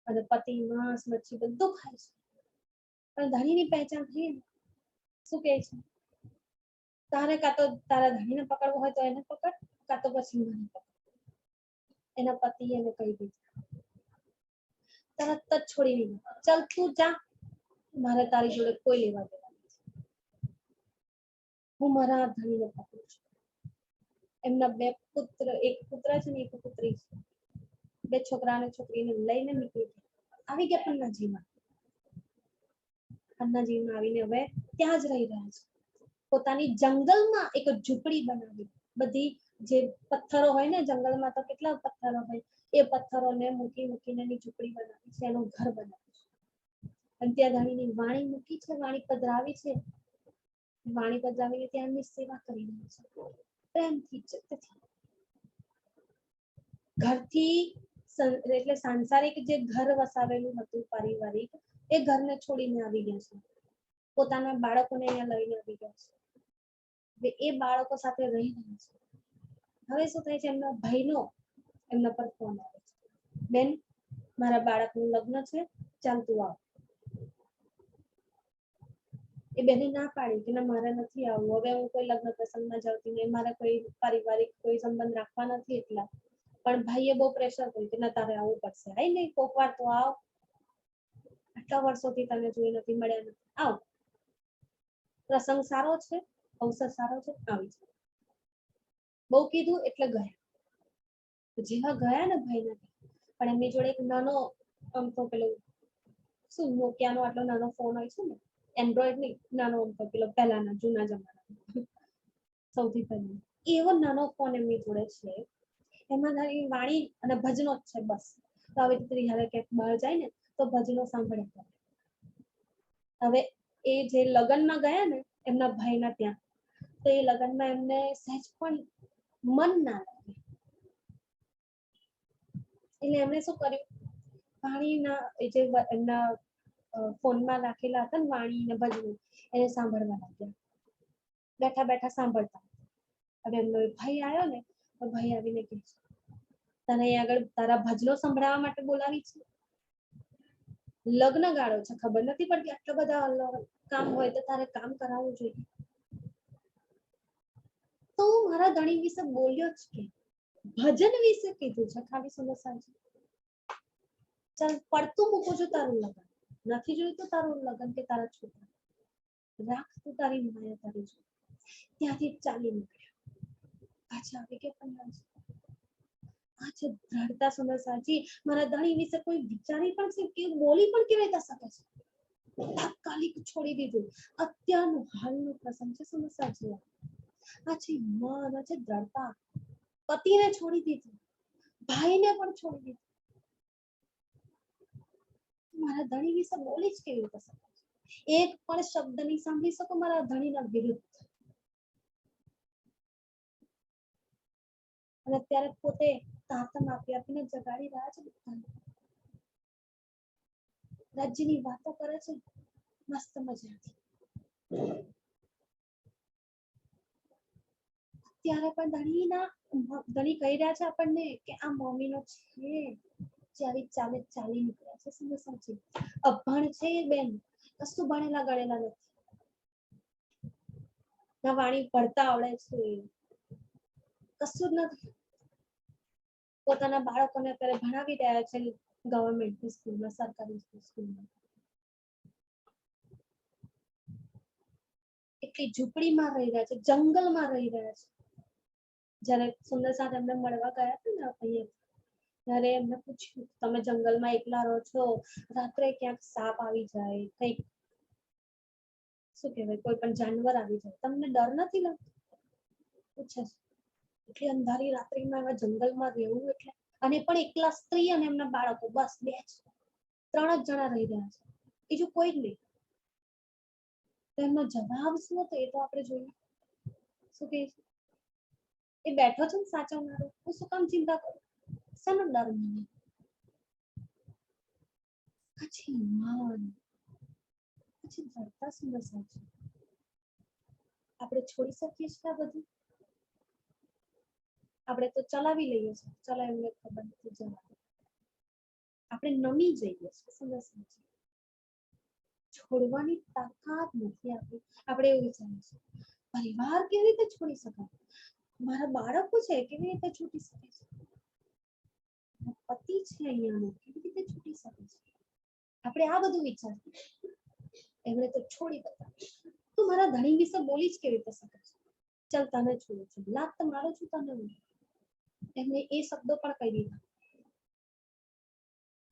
અને પતિ માંસ મચ્છી બધું ખાય છે, પણ ધણીની પહેચાન થઈ ને શું કહે છે, તારે કાં તો તારા ધણીને પકડવો હોય તો એને પકડ, કાં તો પછી મને પકડ. એના પતિ એને કહી દીધું, તરત જ છોડી દીધું, ચાલ તું જા, મારે તારી જોડે કોઈ લેવા દેવા નથી, હું મારા ધણીને પકડું છું. એમના બે પુત્ર, એક પુત્ર છે ને એક પુત્રી છે, બે છોકરા અને છોકરીને લઈને નીકળી ગયા. આવી ગયા પન્નાજીમાં. પન્નાજીમાં આવીને હવે ત્યાં જ રહી રહ્યા છે. પોતાની જંગલમાં એક ઝૂંપડી બનાવી, બધી જે પથ્થરો હોય ને જંગલમાં તો કેટલા પથ્થરો હોય, એ પથ્થરોને મૂકી મૂકીને એની ઝૂંપડી બનાવી છે, એનું ઘર બનાવ્યું છે. અને ત્યાં ધણીની વાણી મૂકી છે, વાણી પધરાવી છે, વાણી પધરાવીને ત્યાંની સેવા કરી રહી છે, પ્રેમથી ચિત્તથી. ઘરથી એટલે સાંસારિક જે ઘર વસાવેલું હતું પારિવારિક, એ ઘરને છોડીને આવી ગયા છે, પોતાના બાળકોને અહીંયા લઈને આવી ગયા છે, એ બાળકો સાથે રહી રહ્યા છે. હવે શું થાય છે, એમના ભાઈનો એમના પર ફોન આવે છે, બેન મારા બાળકનું લગ્ન છે, ચાલ તું આવ. એ બેને ના પાડી કે ના મારે નથી આવવું, હવે હું કોઈ લગ્ન પ્રસંગમાં જતી નહીં, મારે કોઈ પારિવારિક કોઈ સંબંધ રાખવા નથી એટલા. પણ ભાઈએ બહુ પ્રેશર કર્યું કે ના તારે આવવું પડશે, આઈ નહીં કોક વાર તો આવ, આટલા વર્ષોથી તને જોઈ નથી, મળ્યા નથી, આવ, પ્રસંગ સારો છે, અવસર સારો છે, આવી જાય. બહુ કીધું એટલે ગયા. જેવા ગયા ને ભાઈના, પણ એમની જોડે એક નાનો આમ તો પેલો શું નોકિયાનો આટલો નાનો ફોન હોય છે ને, એન્ડ્રોઈડ નહીં, નાનો પેલો પહેલાના જૂના જમાના સૌથી પહેલા એવો નાનો ફોન એમની જોડે છે, એમાં તારી વાણી અને ભજનો જ છે બસ. તો આવી રીતે જ્યારે ક્યાંક બહાર જાય ને તો ભજનો સાંભળે. હવે એ જે લગ્નમાં ગયા ને એમના ભાઈના ત્યાં, તો એ લગ્નમાં એમને સહેજ પણ મન ના લાગે, એટલે એમણે શું કર્યું, વાણીના જે એમના ફોનમાં રાખેલા હતા ને વાણી ને ભજનો, એને સાંભળવા લાગ્યા, બેઠા બેઠા સાંભળતા. હવે એમનો ભાઈ આવ્યો ને તો ભાઈ આવીને કહે છે, તને અહીં આગળ તારા ભજનો સંભળાવવા માટે બોલાવી છે, લગ્ન ગાળો છે, ખબર નથી પડતી આટલા બધા કામ હોય તો તારે કામ કરાવવું જોઈએ. તો મારા ધણી વિશે બોલ્યો જ કે ભજન વિશે કીધું છે ખાલી સુંદર સાજી. ચાલ પડતું મૂકું છું તારું લગ્ન, નથી જોઈતું તારું લગ્ન કે તારા છોકરા, રાખ તું તારી માયા તારી જો. ત્યાંથી ચાલી નીકળ્યા, પાછા આવી ગયા પન્નાજી. આ છે દ્રઢતા સુંદર સાજી. મારા ધણી વિશે કોઈ વિચારી પણ છે કે બોલી પણ કેવી રીતે શકે છે, તાત્કાલિક છોડી દીધું. અત્યારનું હાલનો પ્રસંગ છે સુંદર સાજી. આ છે મન, આ છે દ્રઢતા. પતિને છોડી દીધું, ભાઈને પણ છોડી દીધું. મારા ધણી વિશે બોલી જ કેવી રીતે શકે, એક પણ શબ્દ નહીં સાંભળી શકો મારા ધણીના વિરુદ્ધ. અને અત્યારે પોતે તાતમ આપી આપીને જગાડી રહ્યા છે બધાને. રાજ્યની વાતો કરે છે મસ્ત મજાથી. ત્યારે પણ ધણી કહી રહ્યા છે આપણને કે આ મમ્મીનો છે, ચાલી ચાલે ચાલી નીકળ્યા છે સુંદર સાજી. અભણ છે એ બેન, કશું ભણેલા ગણેલા નથી, ના વાણી પડતા આવડે છે, કશું જ નથી. પોતાના બાળકોને અત્યારે ભણાવી રહ્યા છે ગવર્મેન્ટ સ્કૂલમાં, સરકારી સ્કૂલમાં. એટલી ઝૂંપડીમાં રહી રહ્યા છે, જંગલમાં રહી રહ્યા છે. જ્યારે સુંદર સાથે એમને મળવા ગયા હતા ને અહીંયા, ત્યારે એમને પૂછ્યું તમે જંગલમાં એકલા રહો છો, રાત્રે ક્યાંક સાપ આવી જાય, કઈક શું કહેવાય કોઈ પણ જાનવર આવી જાય, તમને ડર નથી લાગતો? પૂછે છે. એટલી અંધારી રાત્રિમાં એવા જંગલમાં રહેવું એટલે, અને પણ એકલા સ્ત્રી અને એમના બાળકો, બસ બે જ, 3 જ જણા રહી રહ્યા છે, બીજું કોઈ જ નહીં. તો એમનો જવાબ શું હતો એ તો આપણે જોઈએ. શું કહે છે? એ બેઠો છે ને સાચવનારો, હું શું કામ ચિંતા કરું, શેનો ડર મને? પછી મન, પછી ધરતા સુંદર સાચું. આપણે છોડી શકીએ છીએ આ બધું? આપણે તો ચલાવી લઈએ છીએ, ચલો એમને ખબર નથી જવા, આપણે નમી જઈએ છીએ. સુંદર સાચું છોડવાની તાકાત નથી આપણી. આપણે એવું વિચારીએ છીએ પરિવાર કેવી રીતે છોડી શકાય, મારા બાળકો છે કેવી રીતે છૂટી શકે છે, પતિ છે અહીંયાનો કેવી રીતે છૂટી શકે છે, આપણે આ બધું વિચારીએ. એમણે તો છોડી બતાવ્યું. તું મારા ધણી વિશે બોલી જ કેવી રીતે શકે છે, ચાલ તને છોડું છું, લાગ તો મારો છું તને હું. એમને એ શબ્દો પણ કહી દીધા.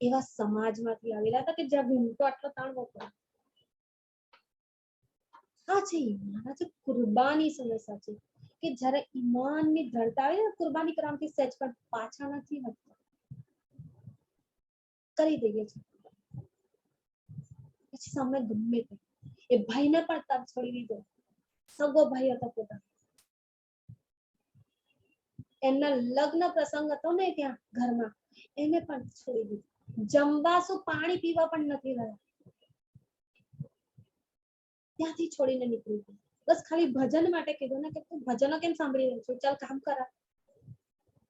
એવા સમાજમાંથી આવેલા હતા કે જ્યાં ઘૂમતો આટલો તાણવો પડે. આ છે ઈમાન, આ છે કુરબાની. સમય સાચી કે જ્યારે ઈમાનની દ્રઢતા આવે ને, કુરબાની કરવાથી સહેજ પણ પાછા નથી હટતા, કરી દઈએ છે. પછી સામે ગમે તે, એ ભાઈને પણ તપ છોડી દીધો, સગો ભાઈ હતો પોતાનો, એમના લગ્ન પ્રસંગ હતો ને ત્યાં ઘરમાં, એને પણ છોડી દીધું. જમવા શું, પાણી પીવા પણ નથી રહ્યા, ત્યાંથી છોડીને નીકળી ગઈ. બસ ખાલી ભજન માટે કીધું ને કે તું ભજનો કેમ સાંભળી રહ્યો છો, ચાલ કામ કરા.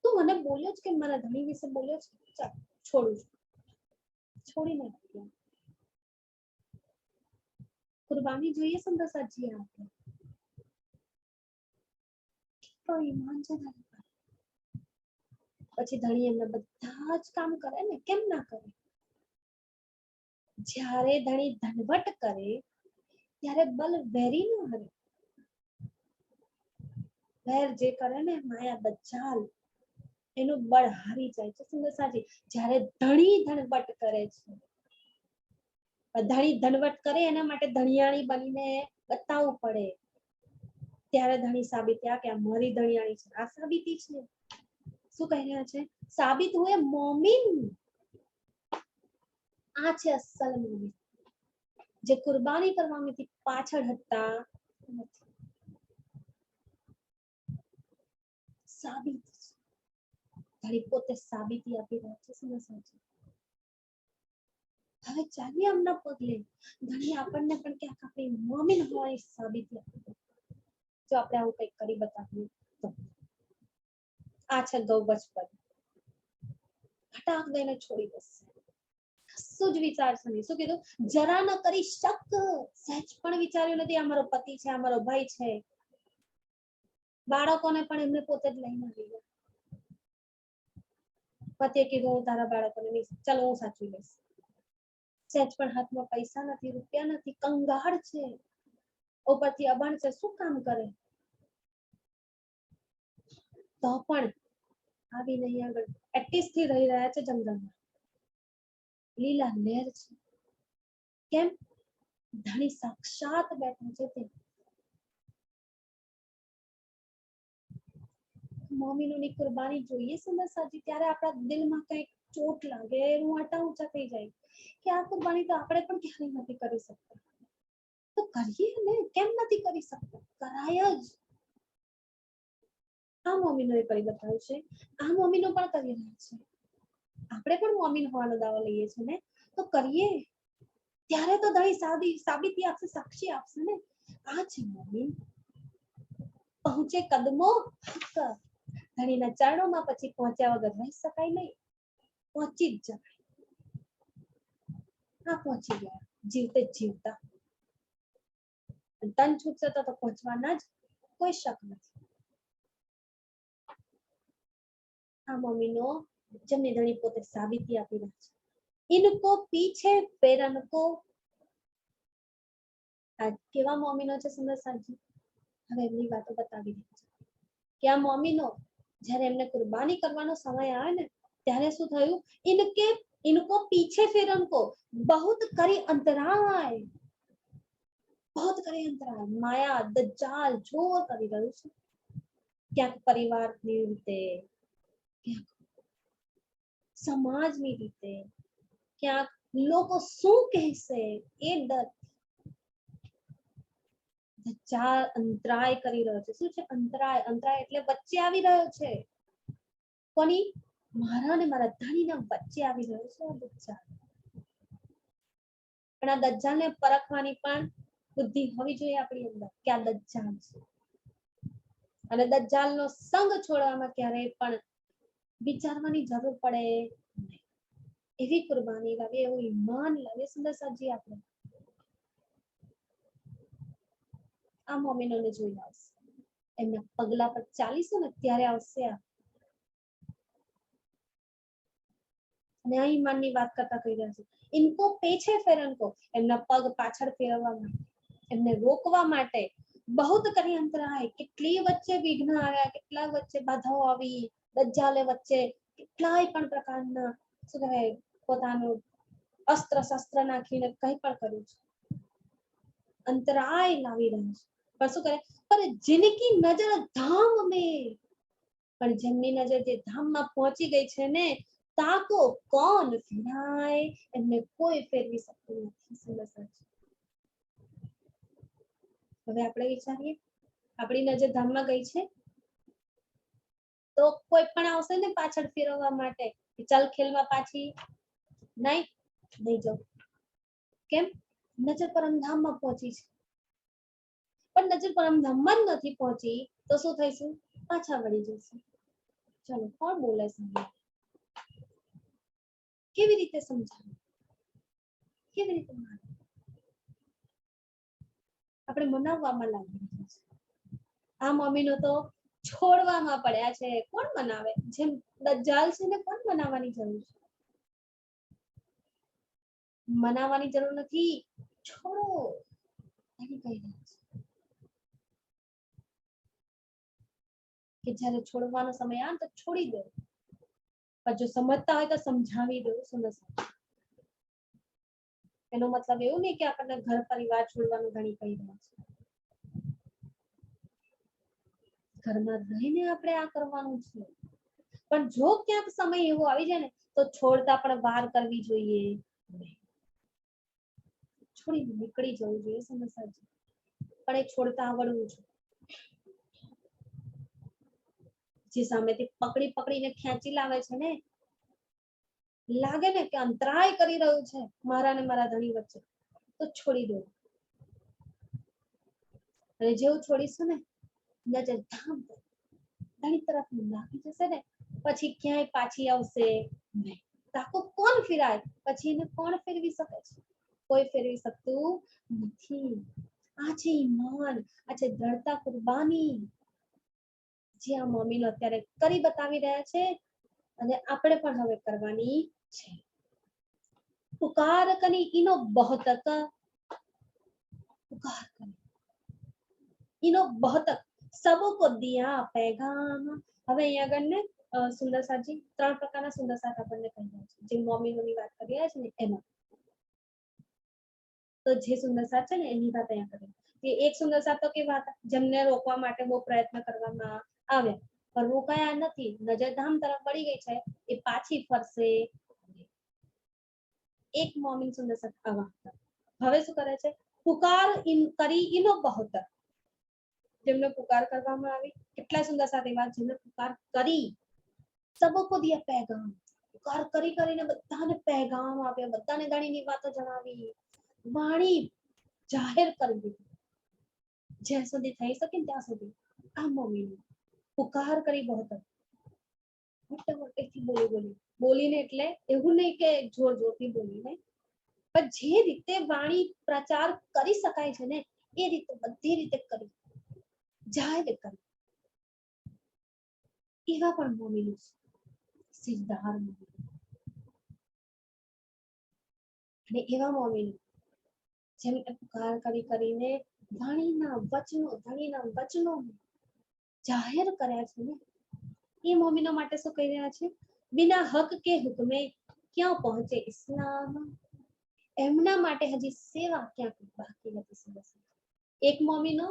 તું મને બોલ્યો જ કે મારા ધણી વિશે બોલ્યો છે, ચાલ છોડું છું, છોડીને ગયા. કુરબાની જોઈએ સુંદર સાચી આપણે. તો ઈમાન છે ધણી પર. પછી ધણી એમના બધા જ કામ કરે ને, કેમ ના કરે? જ્યારે ધણી ધનવટ કરે ત્યારે બલ વેરી ન હરે. વેર જે કરે ને માયા બચાલ, એનું બળ હારી જાય છે. સુંદર સાચી જ્યારે ધણી ધનવટ કરે છે, ધણી ધનવટ કરે એના માટે ધણિયાણી બનીને બતાવવું પડે, ત્યારે ધણી સાબિત થયા કે આ મારી ધણિયાણી છે. આ સાબિતી છે. શું કહી રહ્યા છે? સાબિત હુએ મોમિન. આ છે અસલ મોમિન, જે કુરબાની કરવામાંથી પાછળ હટતા નથી. સાબિત ધણી પોતે સાબિતી આપી રહ્યા છે. સમજ સાચી. હવે ચાલીએ આમના પગલે, ધણી આપણને પણ ક્યાંક આપણી મોમિન હોવાની સાબિતી આપી દે. જો આપણે આવું કંઈક કરી બતાવીએ તો. આ છે ગૌવચ પદ, હટાક દઈને છોડી દેશે, કશું જ વિચારશે નહીં. શું કીધું? જરા ન કરી શક, સહેજ પણ વિચાર્યું નથી આ મારો પતિ છે, આ મારો ભાઈ છે. બાળકોને પણ એમને પોતે જ લઈને આવી ગયા. પતિએ કીધું હું તારા બાળકોને નહીં, ચાલો હું સાચવી લઈશ. સહેજ પણ હાથમાં પૈસા નથી, રૂપિયા નથી, કંગાળ છે, ઉપરથી અભણ છે, શું કામ કરે? તો પણ આવીને અહીંયા આગળ એટીસ થી રહી રહ્યા છે જંગલમાં. લીલા લહેર છે. કેમ? ધણી સાક્ષાત બેઠા છે તે. મોમીનોની કુરબાની જોઈએ સમજ સાચી, ત્યારે આપણા દિલમાં કંઈક ચોટ લાગે, રૂંવાટા ઊંચા થઈ જાય કે આ કુરબાની તો આપણે પણ ક્યારેય નથી કરી શકતા. તો કરીએ ને, કેમ નથી કરી શકતા? કરાય જ. આ મોમીનોએ કરી બતાવ્યું છે, આ મોમીનો પણ કરી રહ્યા છે. આપણે પણ મોમીન હોવાનો દાવો લઈએ છીએ ને, તો કરીએ. ત્યારે તો ધણી સાબિતી આપશે, સાક્ષી આપશે ને. આ છે મોમીન. પહોંચે કદમો હક, ધણીના ચરણોમાં પછી પહોંચ્યા વગર રહી શકાય નહીં, પહોંચી જ જવાય. હા, પહોંચી ગયા જીવતે જીવતા. તન છૂટશે તો પહોંચવાના જ, કોઈ શક નથી. આ મમ્મીનો જમણી ધણી પોતે સાબિતી આપી રહ્યા છે. ઇनको पीछे फेरन को આ કેવા મમ્મીનો છે સુંદરસાજી? હવે એમની વાતો બતાવી રહી છે કે આ મમ્મીનો જ્યારે એમને કુરબાની કરવાનો સમય આવે ને ત્યારે શું થયું? इनको पीछे फेरन को बहुत કરી અંતરાય, बहुत કરી અંતરાય, માયા દજ્જાલ જોર કરી રહ્યું છે. ક્યાંક પરિવારની રીતે, ક્યાંક સમાજની રીતે, ક્યાંક લોકો શું કહેશે એ ડર. દજ્જાલ અંતરાય કરી રહ્યો છે. શું છે અંતરાય? અંતરાય એટલે વચ્ચે આવી રહ્યો છે. કોની? મારા અને મારા ધણીના વચ્ચે આવી રહ્યો છે દજ્જાલ. પણ આ દજ્જાલને પરખવાની પણ બુદ્ધિ હોવી જોઈએ આપણી અંદર કે આ દજ્જાલ છે. અને દજ્જાલનો સંગ છોડવામાં ક્યારેય પણ વિચારવાની જરૂર પડે નહીં. એવી કુરબાની લાવીએ, એવું ઈમાન લાવીએ સુંદરસાજી આપણે. આ મોમિનોને જોઈને આવશે, એમના પગલા પર ચાલીશું ને ત્યારે આવશે આ. અને આ ઈમાનની વાત કરતા કહી રહ્યા છે, ઇनको પીછે ફેરન को, એમના પગ પાછળ ફેરવવા માટે, એમને રોકવા માટે બહુત કરી અંતરાય, કેટલી વચ્ચે વિઘ્ન આવ્યા, કેટલા વચ્ચે બાધાઓ આવી, દજ્જાલે વચ્ચે કેટલાય પણ પ્રકારના શું કહેવાય પોતાનું અસ્ત્ર શસ્ત્ર નાખીને કંઈ પણ કર્યું છે, અંતરાય લાવી રહ્યું છે. પણ શું કરે? પર જિનકી નજર ધામ में, પણ જેમની નજર જે ધામમાં પહોંચી ગઈ છે ને, તાકો કોણ ફેરાય, એમને કોઈ ફેરવી શકતું નથી. હવે આપણે વિચારીએ, આપણી નજર ધામમાં ગઈ છે તો કોઈ પણ આવશે ને પાછળ ફેરવવા માટે, ચાલ ખેલમાં પાછી નહીં જાઉં. કેમ? નજર પરમધામમાં પહોંચી છે. પણ નજર પરમધામમાં જ નથી પહોંચી તો શું થઈશું? પાછા વળી જઈશું. ચલો કોણ બોલે છે? કેવી રીતે સમજાવું? કેવી રીતે આપણે મનાવવામાં લાગી રહ્યા છે. આ મમ્મીનો તો છોડવામાં પડ્યા છે. કોણ મનાવે? જેમ દજ્જાલ છે ને કોણ મનાવવાની જરૂર છે? મનાવવાની જરૂર નથી, છોડો એની કહી રહ્યા છે કે જ્યારે છોડવાનો સમય આવે તો છોડી દો. પણ જો સમજતા હોય તો સમજાવી દો. એનો મતલબ એવું નહીં કે આપણને ઘર પરિવાર છોડવાનું ઘણી કહી રહ્યા છે. ઘરમાં રહીને આપણે આ કરવાનું છે. પણ જો ક્યાંક સમય એવો આવી જાય ને તો છોડતા પણ વાર કરવી જોઈએ, છોડી નીકળી જવું જોઈએ. સમજસાજી પણ એ છોડતા આવડવું છે. જે સામેથી પકડી પકડીને ખેંચી લાવે છે ને, લાગે ને કે અંતરાય કરી રહ્યું છે મારા ને મારા ધણી વચ્ચે, તો છોડી દો. અને જેવું છોડીશું ને નજર ધામ ધણી તરફ નાખી જશે ને, પછી ક્યાંય પાછી આવશે નહીં. તાકો કોણ ફેરાય? પછી એને કોણ ફેરવી શકે છે? કોઈ ફેરવી શકતું નથી. આ છે ઈમાન, આ છે દ્રઢતા, કુરબાની જે આ મમ્મીનો અત્યારે કરી બતાવી રહ્યા છે અને આપણે પણ હવે કરવાની છે. પુકાર કની ઇનો બહતક, પુકાર કની ઇનો બહતક, સબકો દિયા પૈગામ. હવે અહીંયા આગળ ને સુંદરસાજી ત્રણ પ્રકારના સુંદરસાત આપણને કહી રહ્યા છે. જે મમ્મીની વાત કરી રહ્યા છે ને એમાં તો જે સુંદરસાત છે ને એની વાત અહીંયા કરી કે એક સુંદરસાત તો કેવા હતા? જેમને રોકવા માટે બહુ પ્રયત્ન કરવામાં આવ્યા પણ રોકાયા નથી, નજર ધામ તરફ વળી ગઈ છે, એ પાછી ફરશે. એક મોમિન સુંદરસાત આવા હતા. હવે શું કરે છે? પુકાર કરી ઇનો બહતક, જેમને પુકાર કરવામાં આવી. કેટલા સુંદરસાત એવા જેમને પુકાર કરી, સબકો દિયા પૈગામ, પુકાર કરી કરીને બધાને પૈગામ આપ્યા, બધાને ગાણીની વાતો જણાવી, વાણી જાહેર કરી દીધી જ્યાં સુધી થઈ શકે ત્યાં સુધી. આ મમ્મીને પુકાર કરી બહતક, મોટે મોટેથી બોલીને, એટલે એવું નહીં કે જોર જોરથી બોલીને, પણ જે રીતે વાણી પ્રચાર કરી શકાય છે ને એ રીતે બધી રીતે કરી, જાહેર કરી. એવા પણ મોમિનો છે. સિદ્ધાર મોમી અને એવા મોમી જેમ પુકાર કરી કરીને ધણીના વચનો જાહેર કર્યા છે ને એ મોમીનો માટે શું કહી રહ્યા છે બિના હક કે હુકમે ક્યાં પહોંચે ઇસ્લામ એમના માટે હજી સેવા ક્યાંક બાકી નથી એક મોમીનો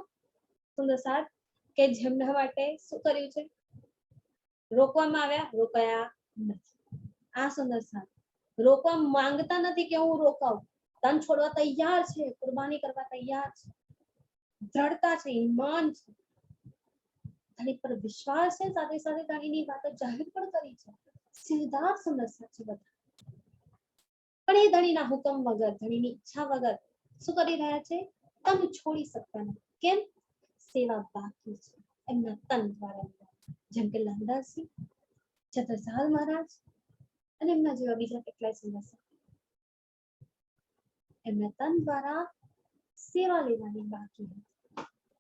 સુંદર સાથ કે જેમના માટે શું કર્યું છે રોકવામાં આવ્યા રોકાયા નથી આ સુંદર સાથ રોકવા માંગતા નથી કે હું રોકાઉં તન છોડવા તૈયાર છે કુરબાની કરવા તૈયાર છે દ્રઢતા છે ઈમાન છે ધણી પર વિશ્વાસ છે સાથે સાથે ધણીની વાતો જાહેર પણ કરી છે સીધા સુંદર સાથ છે બધા પણ એ ધણીના હુકમ વગર ધણીની ઈચ્છા વગર શું કરી રહ્યા છે તન છોડી શકતા નથી કેમ સેવા બાકી છે એમના તન દ્વારા જેમ કે લંદાસી છત્રસાલ મહારાજ અને એમના જેવા બીજા કેટલાય સુંદર એમના તન દ્વારા સેવા લેવાની બાકી હતી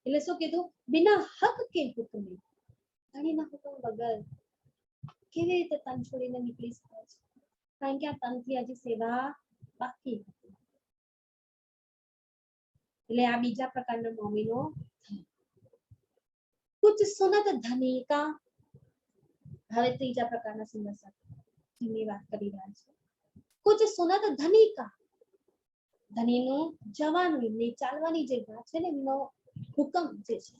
એટલે શું કીધું બિના હક કે હુકમે ધણીના હુકમ વગર કેવી રીતે તન છોડીને નીકળી શકાય છે કારણ કે આ તનથી હજી સેવા બાકી હતી એટલે આ બીજા પ્રકારના મોમીનો કુછ સુનત ધની કા હવે ત્રીજા પ્રકારના સુંદર જેમની વાત કરી રહ્યા છે કુછ સુનત ધની કા ધનીનું જવાનું એમની ચાલવાની જે વાત છે ને એમનો હુકમ જે છે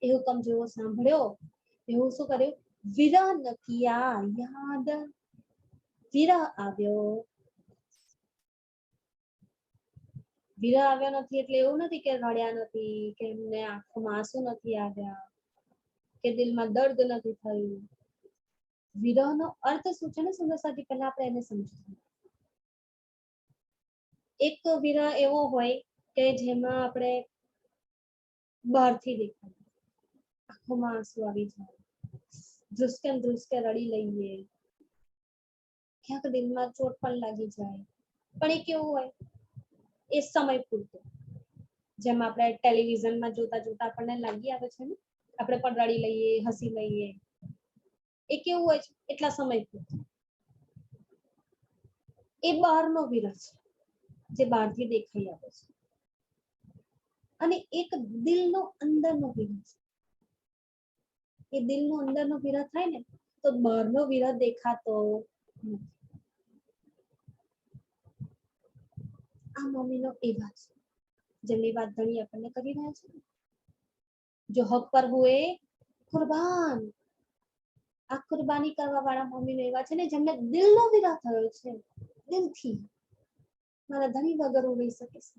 એ હુકમ જેવો સાંભળ્યો એવું શું કર્યું વિરહ ન કિયા યાદ વિરહ આવ્યો નથી એટલે એવું નથી કે રડ્યા નથી કે એમને આંખોમાં આંસુ નથી આવ્યા કે દિલમાં દર્દ નથી થયું વિરહનો અર્થ શું છે ને સુંદર સાથી પહેલા આપણે એને સમજીએ એક વિરહ એવો હોય કે જેમાં આપણે બહારથી દેખાય આંખોમાં આંસુ આવી જાય ધ્રુસકે રડી લઈએ ક્યાંક દિલમાં ચોટ પણ લાગી જાય પણ એ કેવું હોય એ સમય પૂરતો જેમ આપણે ટેલિવિઝનમાં જોતા આપણને લાગી આવે છે ને આપણે પણ રડી લઈએ હસી લઈએ એ કેવું હોય છે એટલા સમય પૂરતો એ બહારનો વિરહ છે જે બહારથી દેખાઈ આવે છે અને એક દિલનો અંદરનો વિરહ છે એ દિલનો અંદરનો વિરહ થાય ને તો બહારનો વિરહ દેખાતો નથી આ મમ્મીનો એવા છે જેમની વાત ધણી આપણને કરી રહ્યા છે જો હક પર હુએ કુરબાન આ કુરબાની કરવા વાળા મમ્મીનો એવા છે ને જેમને દિલનો વિરહ થયો છે દિલથી મારા ધણી વગર હું રહી શકીશ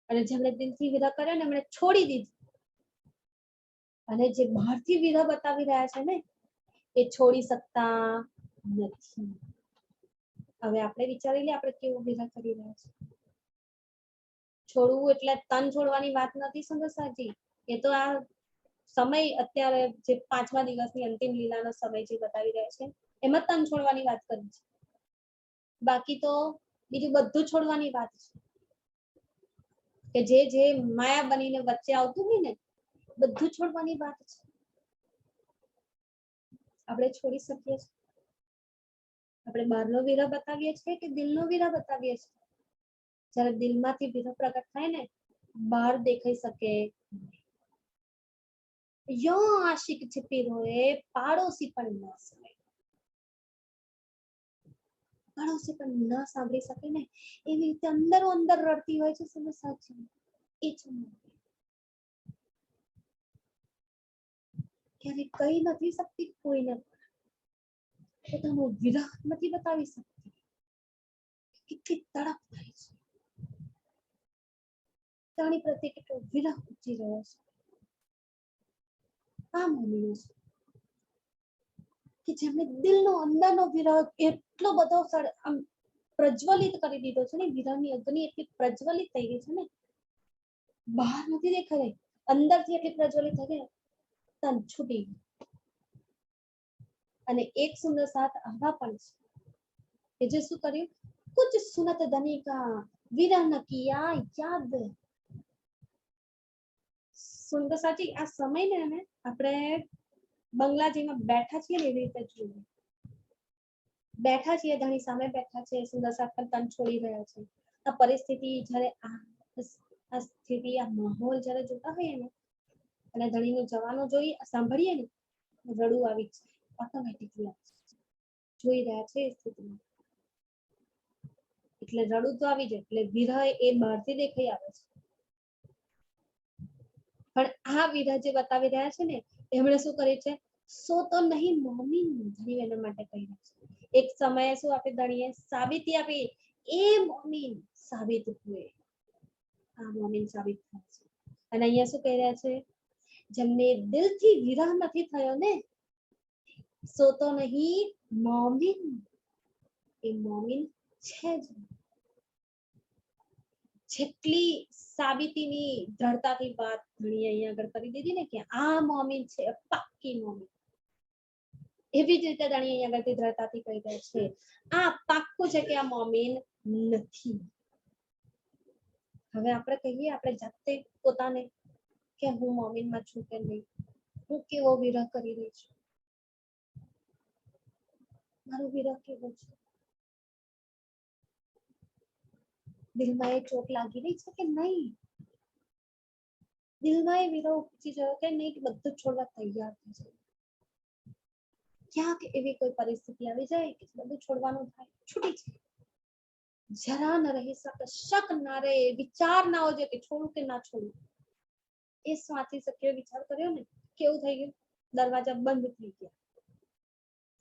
અને જેમણે દિલથી વિરહ કર્યો ને એમણે છોડી દીધું અને જે બહારથી વિરહ બતાવી રહ્યા છે ને એ છોડી શકતા નથી હવે આપણે વિચારી લઈએ આપણે કેવું વિરહ કરી રહ્યા છે છોડવું એટલે તન છોડવાની વાત નથી સંગસાજી એ તો આ સમય અત્યારે જે 5મા દિવસની અંતિમ લીલાનો સમય જે બતાવી રહ્યા છે એમાં તન છોડવાની વાત કરી છે બાકી તો બીજું બધું છોડવાની વાત છે કે જે માયા બનીને વચ્ચે આવતું હોય ને બધું છોડવાની વાત છે આપણે છોડી શકીએ છીએ આપણે બહારનો વિરહ બતાવીએ છીએ કે દિલનો વિરહ બતાવીએ છીએ જ્યારે દિલમાંથી વિરહ પ્રગટ થાય ને બહાર દેખાઈ શકે યો આશિક छिपी रोए પાડોશી પણ ન સમય પાડોશી પણ ન સાંભળી શકે ને એવી રીતે અંદરો અંદર રડતી હોય છે સમજ સાચી એ જ ક્યારે કહી નથી શકતી કોઈને પોતાનો વિરહ નથી બતાવી શકતી કેટલી તડપ થાય છે તાણી પ્રત્યે કેટલો વિરહ ઉપજી રહ્યો છે આ મમ્મીનો છે કે જેમને દિલનો અંદરનો વિરહ એટલો બધો આમ પ્રજ્વલિત કરી દીધો છે ને વિરહની અગ્નિ એટલી પ્રજ્વલિત થઈ ગઈ છે ને બહાર નથી દેખાઈ અંદરથી એટલી પ્રજ્વલિત થઈ ગઈ તન છૂટી અને એક સુંદર સાથ આવા પણ છે કે જે શું કર્યું કુછ સુનત ધની કા વિરહ ન કિયા યાદ સુંદર સાથી આ સમય ને આપણે બંગલા જેમાં બેઠા છીએ ને એવી રીતે જોઈએ બેઠા છીએ, ધણી સામે બેઠા છે, સુંદર સાથ પણ તન છોડી રહ્યા છે. આ પરિસ્થિતિ જ્યારે આ સ્થિતિ આ માહોલ જ્યારે જોતા હોઈએ ને અને ધણીનું જવાનું જોઈ સાંભળીએ ને રડવું આવી જ ઓટોમેટિકલી જોઈ રહ્યા છે એ સ્થિતિમાં એટલે રડવું તો આવી જાય એટલે વિરહ એ બહારથી દેખાઈ આવે છે. પણ આ વિરહ જે બતાવી રહ્યા છે ને એમણે શું કર્યું છે, સો તો નહીં મોમીન ધણી એના માટે કહી રહ્યા છે. એક સમયે શું આપી ધણીએ સાબિતી આપી, એ મોમીન સાબિત હુએ, આ મોમીન સાબિત થાય છે. અને અહીંયા શું કહી રહ્યા છે, જેમને દિલથી વિરહ નથી થયો ને સો તો નહીં મોમીન, એ મોમીન છે જ. જેટલી સાબિતીની દ્રઢતાથી વાત ઘણી અહીંયા આગળ કરી દીધી ને કે આ મોમીન છે, પાક્કી મોમીન, એવી જ રીતે ધણી અહીંયા આગળથી દ્રઢતાથી કહી દે છે આ પાક્કું છે કે આ મોમીન નથી. હવે આપણે કહીએ આપણે જાતે પોતાને કે હું મોમીનમાં છું કે નહીં, હું કેવો વિરહ કરી રહી છું, મારો વિરહ કેવો છે, દિલમાં એ ચોટ લાગી રહી છે કે નહીં, દિલમાં એ વિરહ ઉપજી ગયો કે નહીં કે બધું છોડવા તૈયાર થઈ જાય. ક્યાંક એવી કોઈ પરિસ્થિતિ આવી જાય કે બધું છોડવાનું થાય, છૂટી જાય, જરા ન રહી શકે, શક ના રહે, વિચાર ના હો કે છોડું કે ના છોડું. એ સ્વાથી શક્ય વિચાર કર્યો ને કેવું થઈ ગયું, દરવાજા બંધ થઈ ગયા.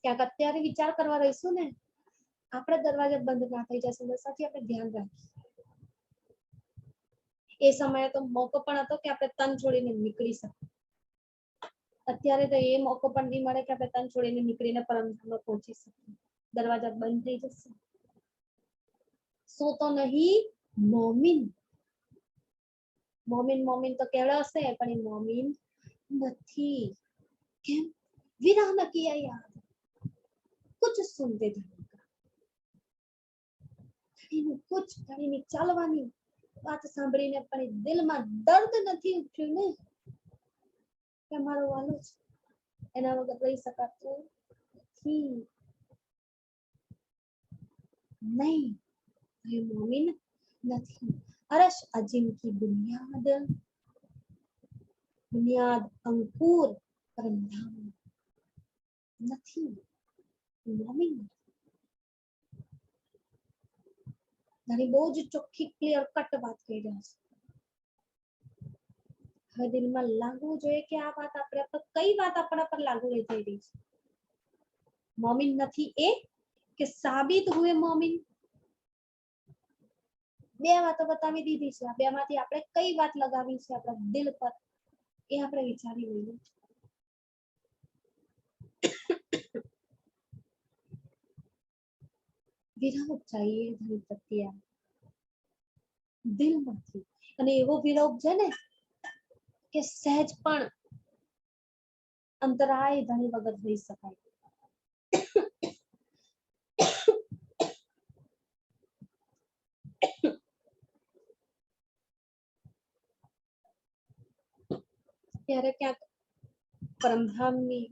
ક્યાંક અત્યારે વિચાર કરવા રહીશું ને આપણે દરવાજા બંધ ના થઈ જશે, સાથે આપણે ધ્યાન રાખીએ. એ સમયે તો મોકો પણ હતો કે આપણે તન છોડીને નીકળી શકીએ. અત્યારે તો એ મોકો પણ નહીં મળે કે આપણે તન છોડીને નીકળીને પરમધામમાં પહોંચી શકીએ. દરવાજા બંધ થઈ જશે. સો તો નહીં મોમીન, મોમીન મોમીન તો કહેવાશે પણ એ મોમીન નથી. કેમ? વિરહ ન કિયા યાદ, કુછ સુનતે ધણીનું કુછ, ધણીની ચાલવાની વાત સાંભળીને પણ દિલમાં દર્દ નથી ઉઠ્યું ને કે મારો વાલો છે, એના વગર રહી શકાતું નથી. નહીં, એ મોમીન નથી. અરશ અજીમ કી બુનિયાદ, બુનિયાદ અંકુર પરમધામ નથી, મોમીન. ધણી બહુ જ ચોખ્ખી ક્લિયર કટ વાત કહી રહ્યા છે. હવે દિલમાં લાગવું જોઈએ કે આ વાત આપણે પર કઈ વાત આપણા પર લાગુ થઈ રહી છે. મોમીન નથી એ કે સાબિત હુએ મોમીન. બે વાતો બતાવી દીધી છે, આ બે માંથી આપણે કઈ વાત લગાવી છે આપણા દિલ પર એ આપણે વિચારી લઈએ. વિરહ चाहिए ધણી પ્રત્યે દિલમાંથી, અને એવો વિરહ છે ને કે સહેજ પણ અંતરાય ધણી વગર રહી શકાય. ત્યારે ક્યાંક પરમધામની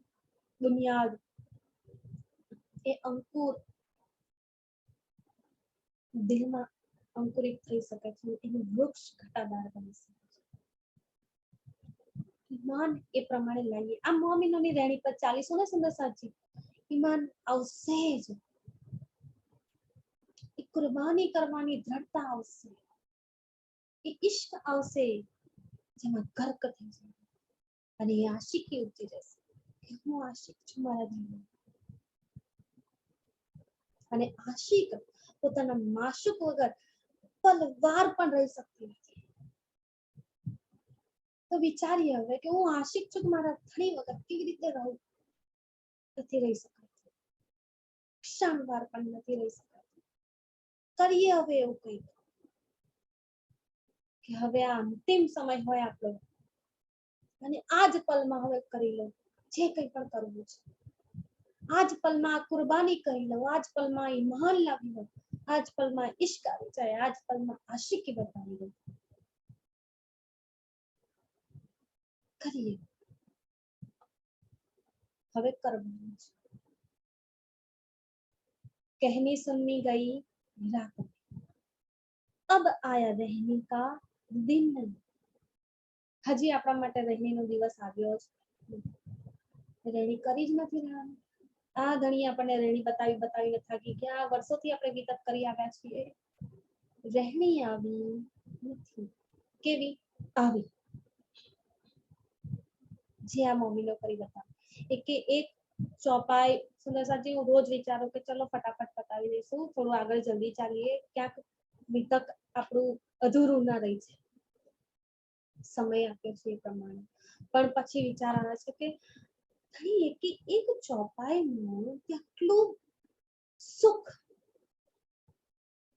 બુનિયાદ એ અંકુર દિલમાં અંકુરિત થઈ શકે છે, એનું વૃક્ષ ઘટાદાર બની શકે છે. ઈમાન એ પ્રમાણે લાવીએ. આ મોમીનોની રહેણી પર ચાલીશું ને સુંદર સાચી, ઈમાન આવશે જ, એ કુરબાની કરવાની દ્રઢતા આવશે, એ ઈશ્ક આવશે જેમાં ગર્ક થઈ જાય અને એ આશિકી ઉપજી જશે કે હું આશિક છું મારા જીવન. અને આશિક પોતાના માશુક વગર પલવાર પણ રહી શકતી નથી. તો વિચારીએ હવે કે હું આશિક છું મારા ધણી વગર કેવી રીતે રહું, નથી રહી શકાતું, ક્ષણવાર પણ નથી રહી શકાતું. કરીએ હવે એવું કંઈક કે હવે આ અંતિમ સમય હોય આપણો અને આ જ પલમાં હવે કરી લો જે કંઈ પણ કરવું છે. આજ પલમાં કુરબાની કરી લો, આજ પલમાં ઈમાન લાવી લો, આજ પલમાં ઇશ્ક આવી જાય, આજ પલમાં આશિકી બતાવી દો. કરીએ હવે કરવાનું છે. कहनी सुननी गई रात, अब आया रहनी का दिन। હજી આપણા માટે રહેણીનો દિવસ આવ્યો જ રહેણી કરી જ નથી રહેવાની। આ ધણી આપણને રહેણી બતાવી બતાવીને થાકી ગયા, વર્ષોથી આપણે વિતત કરી આવ્યા છીએ, રહેણી આવી નથી। કેવી આવી જે આ મમ્મીનો કરી બતાવ એકે એક ચોપાઈ સુંદર સાજી હું રોજ વિચારું કે ચલો ફટાફટ પતાવી દઈશું, થોડું આગળ જલ્દી ચાલીએ, ક્યાંક વિતક આપણું અધૂરું ના રહી છે, સમય આપ્યો છે એ પ્રમાણે। પણ પછી વિચાર આવે છે કે એકે એક ચોપાઈનું કેટલું સુખ,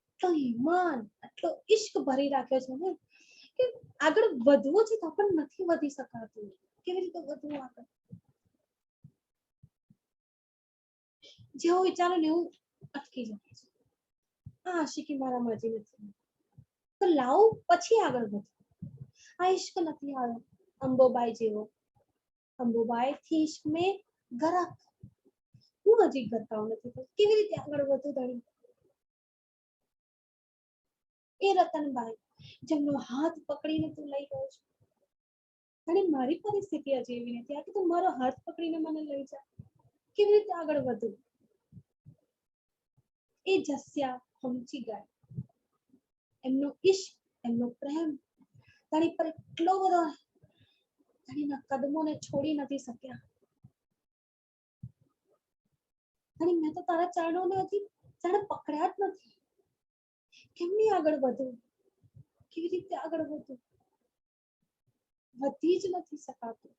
આટલો ઈમાન, આટલો ઇશ્ક ભરી રાખ્યો છે ને કે આગળ વધવું છે તો પણ નથી વધી શકાતું। કેવી રીતે વધવું આગળ? જેવું વિચારો ને એવું અટકી જાય છે। આ આશિકી મારામાં હજી નથી, તો લાવ પછી આગળ વધો। આ ઇશ્ક નથી આવ્યો અંબોબાઈ જેવો, અંબોબાઈ થી ઇશ્ક મેં ગરક, હું હજી ગરકાવ નથી થતી, કેવી રીતે આગળ વધું ધણી? એ રતનબાઈ જેમનો હાથ પકડીને તું લઈ ગયો છે, ધણી મારી પરિસ્થિતિ હજી એવી નથી આ કે તું મારો હાથ પકડીને મને લઈ જા, કેવી રીતે આગળ વધું? એ જસ્યા સમજી ગયા, એમનો ઇશ્ક, એમનો પ્રેમ તારી પર એટલો બધો, ધણીના કદમોને છોડી નથી શક્યા। ધણી મેં તો તારા ચરણોને હજી જાણે પકડ્યા જ નથી, કેમની આગળ વધું? કેવી રીતે આગળ વધું? વધી જ નથી શકાતું।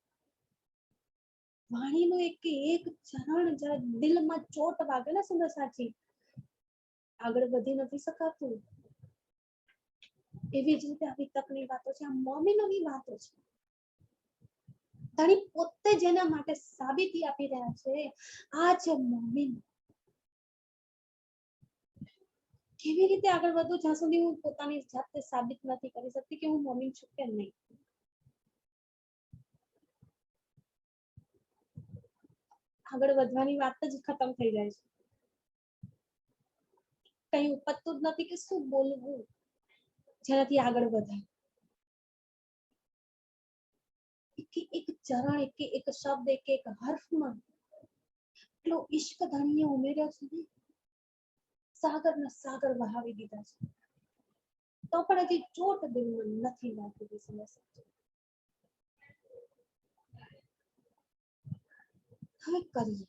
વાણીનું એક ચરણ જરા દિલમાં ચોટ વાગે ને સુંદર સાચી, આગળ વધી નથી શકાતું। એવી જ રીતે આવી તકની વાતો છે, આ મોમિનોની વાતો છે। ધણી પોતે જેના માટે સાબિતી આપી રહ્યા છે, આ છે મોમિન। કેવી રીતે આગળ વધું જ્યાં સુધી હું પોતાની જાતે સાબિત નથી કરી શકતી કે હું મોમિન છું કે નહીં? આગળ વધવાની વાત જ ખતમ થઈ જાય છે, કઈ ઉપજતું જ નથી કે શું બોલવું જેનાથી આગળ વધાય। એક ચરણ, એક શબ્દ, એક હર્ફમાં એટલો ઇશ્ક ધણીએ ઉમેર્યો છે ને, સાગરના સાગર વહાવી દીધા છે, તો પણ હજી ચોટ દિલમાં નથી લાગી। હવે કરીએ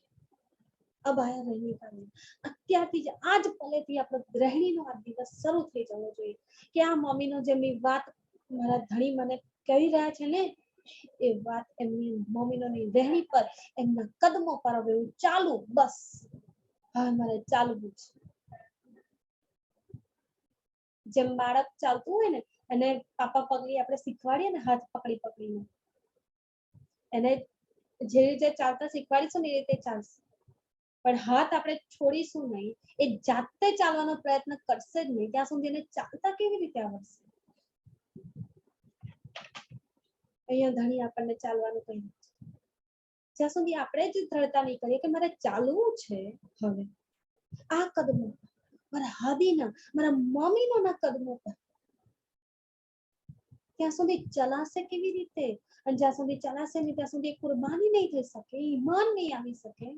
अब आया रहने का दिन। અત્યારથી જ આજ પલેથી આપણો ગ્રહણીનો આ દિવસ શરૂ થઈ જવો જોઈએ કે આ મમ્મીનો જેમની વાત મારા ધણી મને કહી રહ્યા છે ને, એ વાત એમની મમ્મીનોની રહેણી પર, એમના કદમો પર હવે હું ચાલુ, બસ હા મારે ચાલવું છે। જેમ બાળક ચાલતું હોય ને, અને પાપા પગલી આપણે શીખવાડીએ ને હાથ પકડી પકડીને, એને જે રીતે ચાલતા શીખવાડીશું ને એ રીતે ચાલશે, પણ હાથ આપણે છોડીશું નહીં, એ જાતે ચાલવાનો પ્રયત્ન કરશે જ નહીં ત્યાં સુધી એને ચાલતા કેવી રીતે આવડશે? અહીંયા ધણી આપણને ચાલવાનું કહી છે, જ્યાં સુધી આપણે જ દ્રઢતા નહીં કરીએ કે મારે ચાલવું છે, હવે આ કદમો મારા હાદીના, મારા મમ્મીના કદમો પર, ત્યાં સુધી ચલાશે કેવી રીતે? અને જ્યાં સુધી ચલાશે નહીં ત્યાં સુધી કુરબાની નહીં થઈ શકે, ઈમાન નહીં આવી શકે।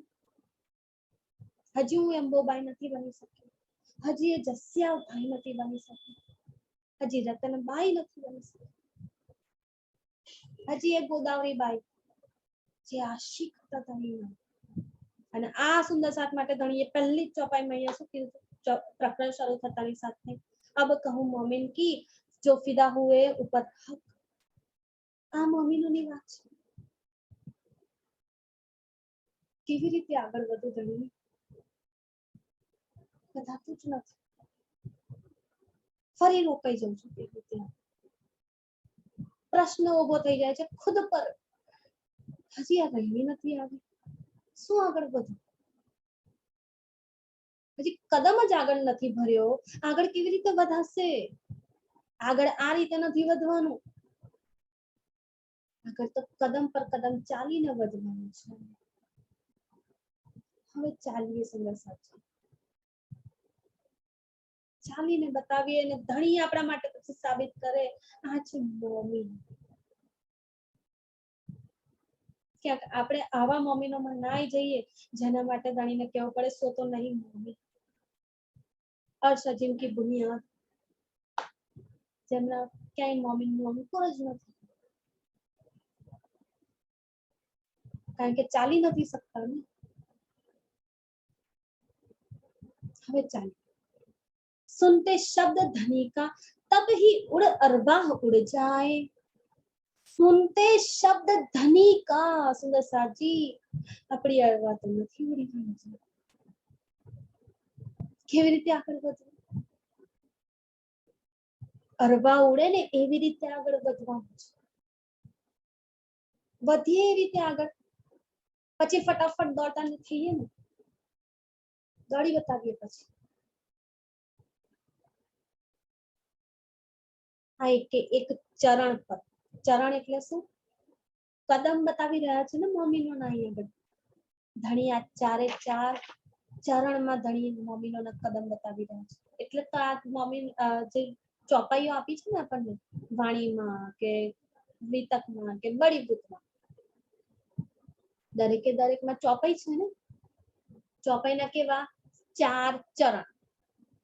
હજી હું અંબોબાઈ નથી બની શકી, હજી એ જસ્યા ભાઈ નથી બની શકી, હજી રતનબાઈ નથી બની શકી, હજી એ ગોદાવરીબાઈ જે આશિક હતા ધણીના। અને આ સુંદર સાથ માટે ધણીએ પહેલી જ ચોપાઈમાં અહીંયા શું કીધું? પ્રકરણ શરૂ થતાની સાથે અબ કહું મોમિન કી જો ફિદા હુએ ઉપર હક। આ મોમિનોની વાત છે, કેવી રીતે આગળ વધુ ધણી? કદાતું જ નથી, ફરી રોકાઈ જાઉં છું તે રીતે। પ્રશ્ન ઉભો થઈ જાય છે ખુદ પર, હજી આ રહેણી નથી આવી, શું આગળ વધુ? હજી કદમ જ આગળ નથી ભર્યો, આગળ કેવી રીતે વધાશે? આગળ આ રીતે નથી વધવાનું, આગળ તો કદમ પર કદમ ચાલીને વધવાનું છે। હવે ચાલીએ સુંદર સાચી, ચાલીને બતાવીએ અને ધણી આપણા માટે પછી સાબિત કરે આ છે મોમીન. ક્યાંક આપણે આવા મોમીનોમાં ના જઈએ જેના માટે ધણીને કહેવું પડે સો તો નહીં મોમીન. અર્શ जिनकी बुनियाद જેમના ક્યાંય મોમીનનું અંકુર જ નથી, કારણ કે ચાલી નથી શકતા ને. હવે ચાલી सुनते शब्द धनी का तब ही उड़ अरवाह उड़ जाए. सुनते शब्द धनी का सुंदर साजी આપણી અરવા તો નથી ઉડી ગઈ. કેવી રીતે આગળ વધવું? અરવા ઉડે ને એવી રીતે આગળ વધવાનું છે. વધીએ એ રીતે આગળ, પછી ફટાફટ દોડતા થઈએ ને, દોડી બતાવીએ પછી. આ એક ચરણ પર, ચરણ એટલે શું? કદમ બતાવી રહ્યા છે ને મોમીનોના. અહીં આગળ ધણી આ ચારે ચાર ચરણમાં ધણી મોમીનોના કદમ બતાવી રહ્યા છે. એટલે તો આ મોમીન જે ચોપાઈઓ આપી છે ને આપણને વાણીમાં કે વિતકમાં કે બળીવૃતમાં, દરેકે દરેકમાં ચોપાઈ છે ને. ચોપાઈના કેવા? ચાર ચરણ.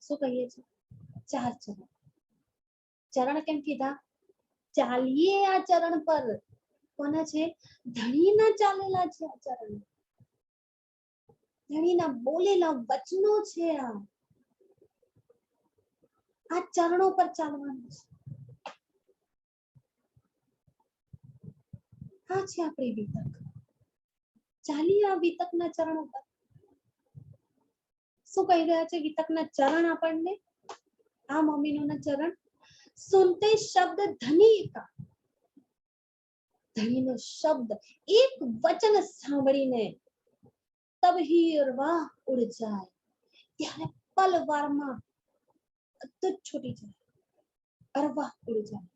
શું કહીએ છીએ? ચાર ચરણ. ચરણ કેમ કીધા? ચાલીએ આ ચરણ પર. કોના છે? ધણીના ચાલેલા છે આ ચરણ. ધણીના બોલેલા વચનો છે આ ચરણો પર ચાલવાનું છે. આ છે આપણી વિતક. ચાલીએ આ વિતકના ચરણો પર. શું કહી રહ્યા છે વિતકના ચરણ આપણને? આ મોમીનોના ચરણ. સુનતે શબ્દ ધની કા, ધણીનો શબ્દ એક વચન સાંભળીને તબ ही અરવાહ ઉડ જાય, ત્યારે પલવારમાં બધું છૂટી જાય, અરવાહ ઉડ જાય.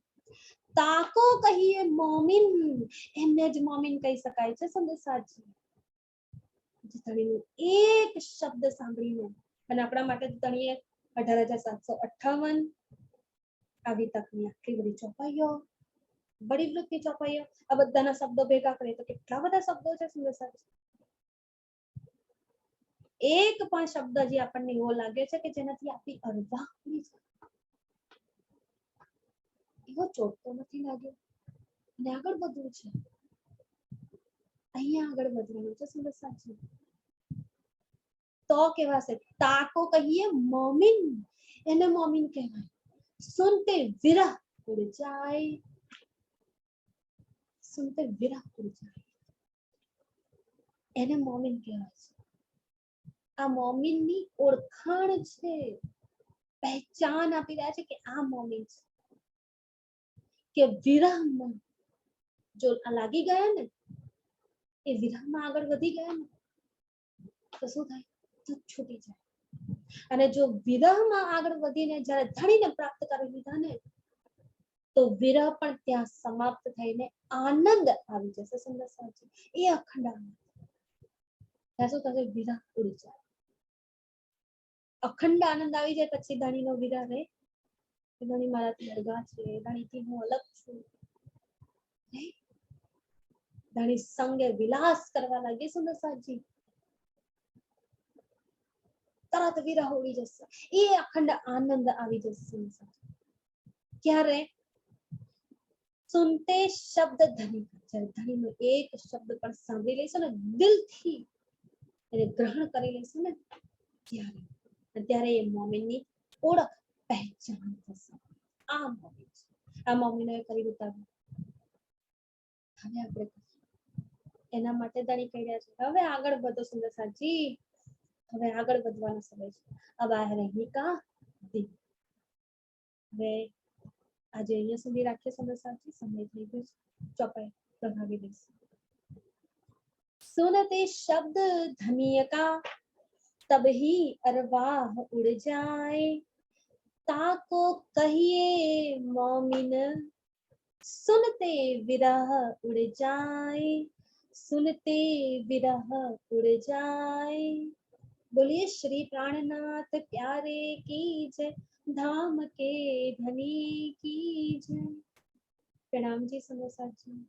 તાકો કહીએ મોમીન, એમને જ મોમીન કહી શકાય છે સંદેશાજી. ધણીનો એક શબ્દ સાંભળીને, અને આપણા માટે ધણીએ 18,758 આવી તકની આટલી બધી ચોપાઈઓ, બડી વૃત્તિ ચોપાઈઓ, આ બધાના શબ્દો ભેગા કરીએ તો કેટલા બધા શબ્દો છે સંદેશાજી. એક પણ શબ્દ જે આપણને એવો લાગે છે કે જેનાથી આપણી અરવાહ ઉડી જાય, એવો ચોટતો નથી લાગ્યો. અને આગળ વધવું છે, અહીંયા આગળ વધવાનું છે સંદેશાજી. તો કેવાશે તાકો કહીએ મોમીન, એને મોમીન કહેવાય. સુનતે વિરહ ઉડ જાય, સુનતે વિરહ ઉડ જાય, એને મોમીન કહેવાય છે. આ મોમીનની ઓળખાણ છે, પહેચાન આપી રહ્યા છે કે આ મોમીન છે. કે વિરહમાં જો લાગી ગયા ને, એ વિરહમાં આગળ વધી ગયા ને, તો શું થાય? તો છૂટી જાય. અને જો વિરહમાં આગળ વધીને જ્યારે ધણીને પ્રાપ્ત કરી લીધા ને, તો વિરહ પણ ત્યાં સમાપ્ત થઈને આનંદ આવી જશે સંદેશાજી. એ અખંડ આનંદ. ત્યાં શું થશે? વિરહ ઉડી જાય. અખંડ આનંદ આવી જાય પછી ધણીનો વિરહ રહે? ધણી મારાથી અલગા છે, ધણીથી હું અલગ છું. ધણી સંગે વિલાસ કરવા લાગે સંદેશાજી, તરત વિરહ ઉડી જશે. એ અખંડ આનંદ આવી જશે સંદેશાજી. ક્યારે? સુનતે શબ્દ ધની, જ્યારે ધણીનો એક શબ્દ પણ સાંભળી લેશે ને, દિલથી એને ગ્રહણ કરી લેશે ને, ત્યારે એ મોમીનની ઓળખ પહેચાન થશે. આ મોમીન છે. આ મોમીનોએ કરી બતાવ્યું. હવે આપણે એના માટે ધણી કહી રહ્યા છે હવે આગળ વધો સંદેશાજી, હવે આગળ વધવાનો સમય છે. अब आ रहने का दिन. હવે આજે અહીંયા સુધી રાખીએ સંદેશાજી, સમય થઈ ગયો છે. ચોપાઈ પ્રભાવી દઈશું. सुनते शब्द धनिय का तब ही अरवाह उड़ जाए, ताको कहिए मोमिन, सुनते विरह उड़ जाए, सुनते विरह उड़ जाए. बोलिए श्री प्राणनाथ प्यारे की जय, धाम के धनी की जय। प्रणाम जी समोसा जी।